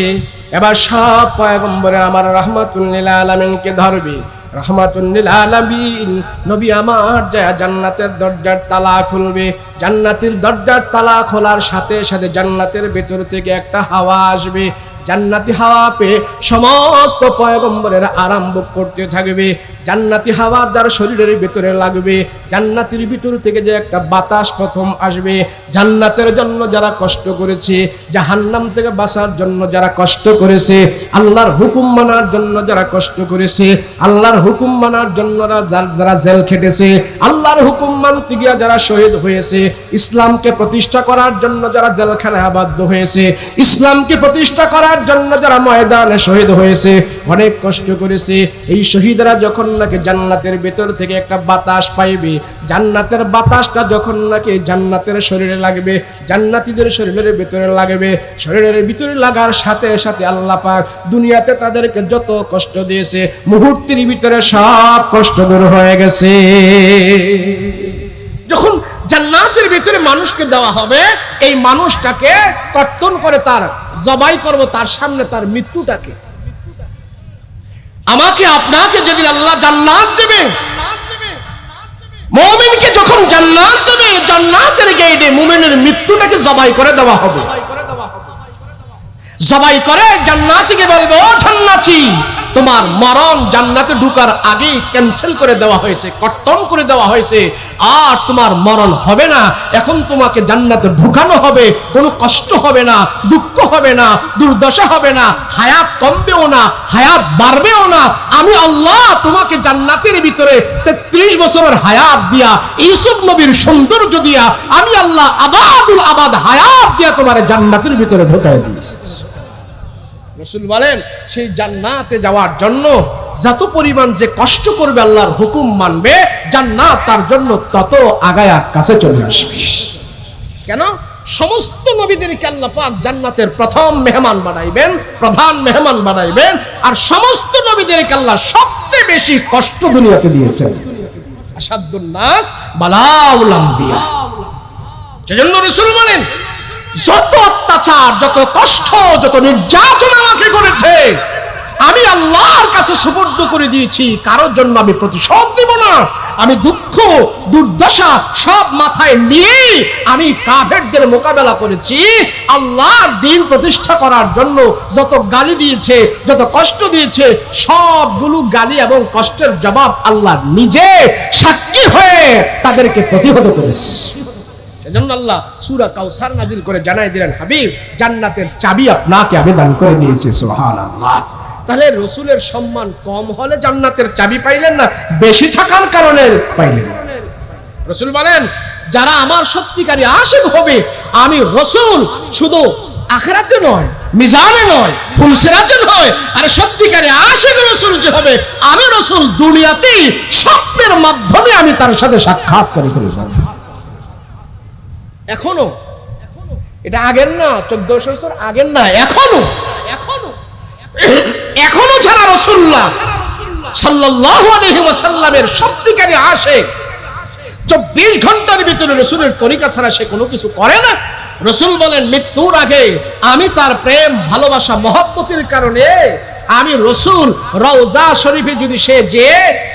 এবার সব পয়গম্বরে আমার রাহমাতুল লিল আলামিনকে ধরবে। রাহমাতুল লিল আলামিন নবী আমার যায় জান্নাতের দরজার তালা খুলবে। জান্নাতের দরজার তালা খোলার সাথে সাথে জান্নাতের ভেতর থেকে একটা হাওয়া আসবে। জান্নাতি হাওয়া পেয়ে সমস্ত পয়গম্বরেরা আরম্ভ করতে থাকবে। জান্নাতি হাওয়া যার শরীরের ভিতরে লাগবে, জান্নাতের ভিতর থেকে যে একটা বাতাস প্রথম আসবে। জান্নাতের জন্য যারা কষ্ট করেছে, জাহান্নাম থেকে বাঁচার জন্য যারা কষ্ট করেছে, আল্লাহর হুকুম মানার জন্য যারা কষ্ট করেছে, আল্লাহর হুকুম মানার জন্য যারা জেল খেটেছে, আল্লাহর হুকুম মানতে গিয়ে যারা শহীদ হয়েছে, ইসলামকে প্রতিষ্ঠা করার জন্য যারা জেলখানায় আবদ্ধ হয়েছে, ইসলামকে প্রতিষ্ঠা করার জন্য যারা ময়দানে শহীদ হয়েছে, অনেক কষ্ট করেছে, এই শহীদরা যখন নাকি জান্নাতের ভেতর থেকে একটা বাতাস পাইবে, জান্নাতের বাতাসটা যখন নাকি জান্নাতের শরীরে লাগবে, জান্নাতীদের শরীরের ভিতরে লাগবে, শরীরের ভিতরে লাগার সাথে সাথে আল্লাহ পাক দুনিয়াতে তাদেরকে যত কষ্ট দিয়েছে, মুহূর্তের ভিতরে সব কষ্ট দূর হয়ে গেছে। যখন জান্নাতের ভিতরে মানুষকে দেওয়া হবে, এই মানুষটাকে কর্তন করে তার জবাই করব, তার সামনে তার মৃত্যুটাকে। আমাকে আপনাকে যেদিন আল্লাহ জান্নাত দেবে, মুমিনকে যখন জান্নাত দেবে, জান্নাতের গেটে মুমিনের মৃত্যুটাকে জবাই করে দেওয়া হবে। জবাই করে জান্নাতীকে বলবো, ও জান্নাতী, তোমার মরণ জান্নাতে ঢোকার আগেই ক্যান্সেল করে দেওয়া হয়েছে, কর্তন করে দেওয়া হয়েছে, আর তোমার মরণ হবে না। এখন তোমাকে জান্নাতে ঢুকানো হবে, কোনো কষ্ট হবে না, দুঃখ হবে না, দুর্দশা হবে না, হায়াত কমবেও না, হায়াত বাড়বেও না। আমি আল্লাহ তোমাকে জান্নাতের ভিতরে 33 বছরের হায়াত দিয়া, ইউসুফ নবীর সৌন্দর্য দিয়া, আমি আল্লাহ আবাদুল আবাদ হায়াত দিয়া তোমার জান্নাতের ভিতরে ঢোকায় দিয়েছি। রাসূল বলেন সেই জান্নাতে যাওয়ার জন্য যত পরিমাণ যে কষ্ট করবে, আল্লাহর হুকুম মানবে, জান্নাত তার জন্য তত আগায়া কাছে চলে আসবে। কেন? সমস্ত নবীদেরকে আল্লাহ পাক জান্নাতের প্রথম মেহমান বানাইবেন, প্রধান মেহমান বানাইবেন, আর সমস্ত নবীদেরকে আল্লাহ সবচেয়ে বেশি কষ্ট দুনিয়াতে দিয়েছেন। আসাদুন নাস বালাউল আম্বিয়া। সেজন্য রাসূল বলেন যত অত্যাচার, যত কষ্ট, যত নির্যাতন আমাকে করেছে, আমি আল্লাহর কাছে সুপর্দ করে দিয়েছি, কারোর জন্য আমি প্রতিশোধ দেব না। আমি দুঃখ দুর্দশা সব মাথায় নিয়ে আমি কাফেরদের মোকাবেলা করেছি। আল্লাহর দ্বীন প্রতিষ্ঠা করার জন্য যত গালি দিয়েছে, যত কষ্ট দিয়েছে, সবগুলো গালি এবং কষ্টের জবাব আল্লাহ নিজে সাক্ষী হয়ে তাদেরকে প্রতিহত করেছে। সেজন্য আল্লাহ সূরা কাউসার নাজিল করে জানাই দিলেন, হাবিব জান্নাতের চাবি আপনাকে আমি দান করে দিয়েছি। সুবহানাল্লাহ। তাহলে রাসূলের সম্মান কম হলে জান্নাতের চাবি পাইলেন না, বেশি থাকার কারণে পাইলেন। রাসূল বলেন যারা আমার সত্যিকারী আশিক হবে, আমি রাসূল শুধু আখিরাতে নয়, মিজানে নয়, ফুলসিরাতে নয়, আরে সত্যিকারী আশিক রাসূল যে হবে, আমি রাসূল দুনিয়াতেই স্বপ্নের মাধ্যমে আমি তার সাথে সাক্ষাৎ করে ফেলব। এখনো, এটা আগের না, 1400 বছর আগের না, এখনো যারা রাসূলুল্লাহ সাল্লাল্লাহু আলাইহি ওয়াসাল্লামের সত্যিকারী আশিক, 24 ঘন্টার ভিতরে রাসূলের তরিকা ছাড়া সে কোনো কিছু করে না। রাসূল বলেন মৃত্যুর আগে আমি তার প্রেম ভালোবাসা মহব্বতের কারণে আমি রাসূল রওজা শরীফে যদি সে যে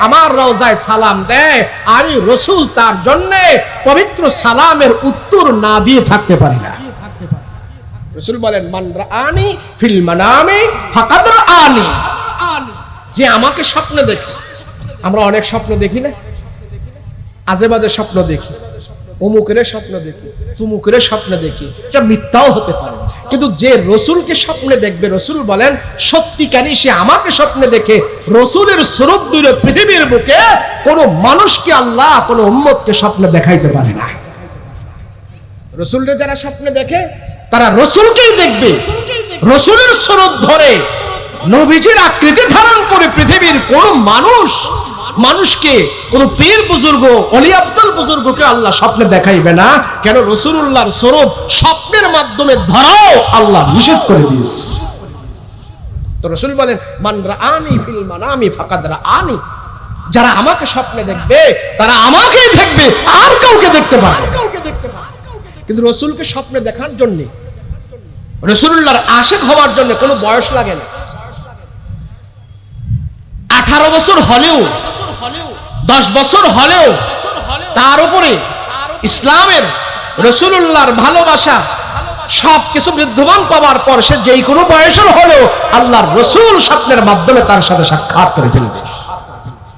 আমার রওজায় সালাম দেয়, আমি রাসূল তার জন্য পবিত্র সালামের উত্তর না দিয়ে থাকতে পারি না। রাসূল বলেন মান রাআনি ফিল মানামি ফাকাদ রাআনি, যে আমাকে স্বপ্নে দেখে। আমরা অনেক স্বপ্ন দেখি না, আজেবাজে স্বপ্ন দেখি, অমুকের স্বপ্ন দেখি, তুমুকের স্বপ্ন দেখি, এটা মিথ্যাও হতে পারে, কিন্তু যে রাসূলকে স্বপ্নে দেখবে, রাসূল বলেন সত্যিকারী সে আমাকে স্বপ্নে দেখে। রাসূলের সুরত দূরে পৃথিবীর বুকে কোনো মানুষকে আল্লাহ কোনো উম্মতকে স্বপ্নে দেখাইতে পারে না। রাসূলকে যারা স্বপ্নে দেখে তারা রাসূলকেই দেখবে। রাসূলের সুরত ধরে নবীজির আকৃতি ধারণ করে পৃথিবীর কোন মানুষকে, কোন পীর বুজুর্গ, ওলি আব্দুল বুজুর্গকে আল্লাহ স্বপ্নে দেখাইবে না। কেন? রাসূলুল্লাহর স্বরূপ স্বপ্নের মাধ্যমে ধরাও আল্লাহ নিষেধ করে দিয়েছে। তো রাসূল বলেন মান রাআনি ফিল মানামি ফাকাদ রাআনি, যারা আমাকে স্বপ্নে দেখবে তারা আমাকেই দেখবে, আর কাউকে দেখতে পাবে না। কিন্তু রাসূলকে স্বপ্নে দেখার জন্য, রাসূলুল্লাহর আশিক হওয়ার জন্য কোনো বয়স লাগে না। 18 বছর হলেও, 10 বছর হলেও, তার উপরে ইসলামের রাসূলুল্লাহর ভালোবাসা সবকিছু বিদ্যমান পাওয়ার পর সে যেই কোনো বয়সের হলেও আল্লাহর রাসূল স্বপ্নের মাধ্যমে তার সাথে সাক্ষাৎ করে ফেলবে।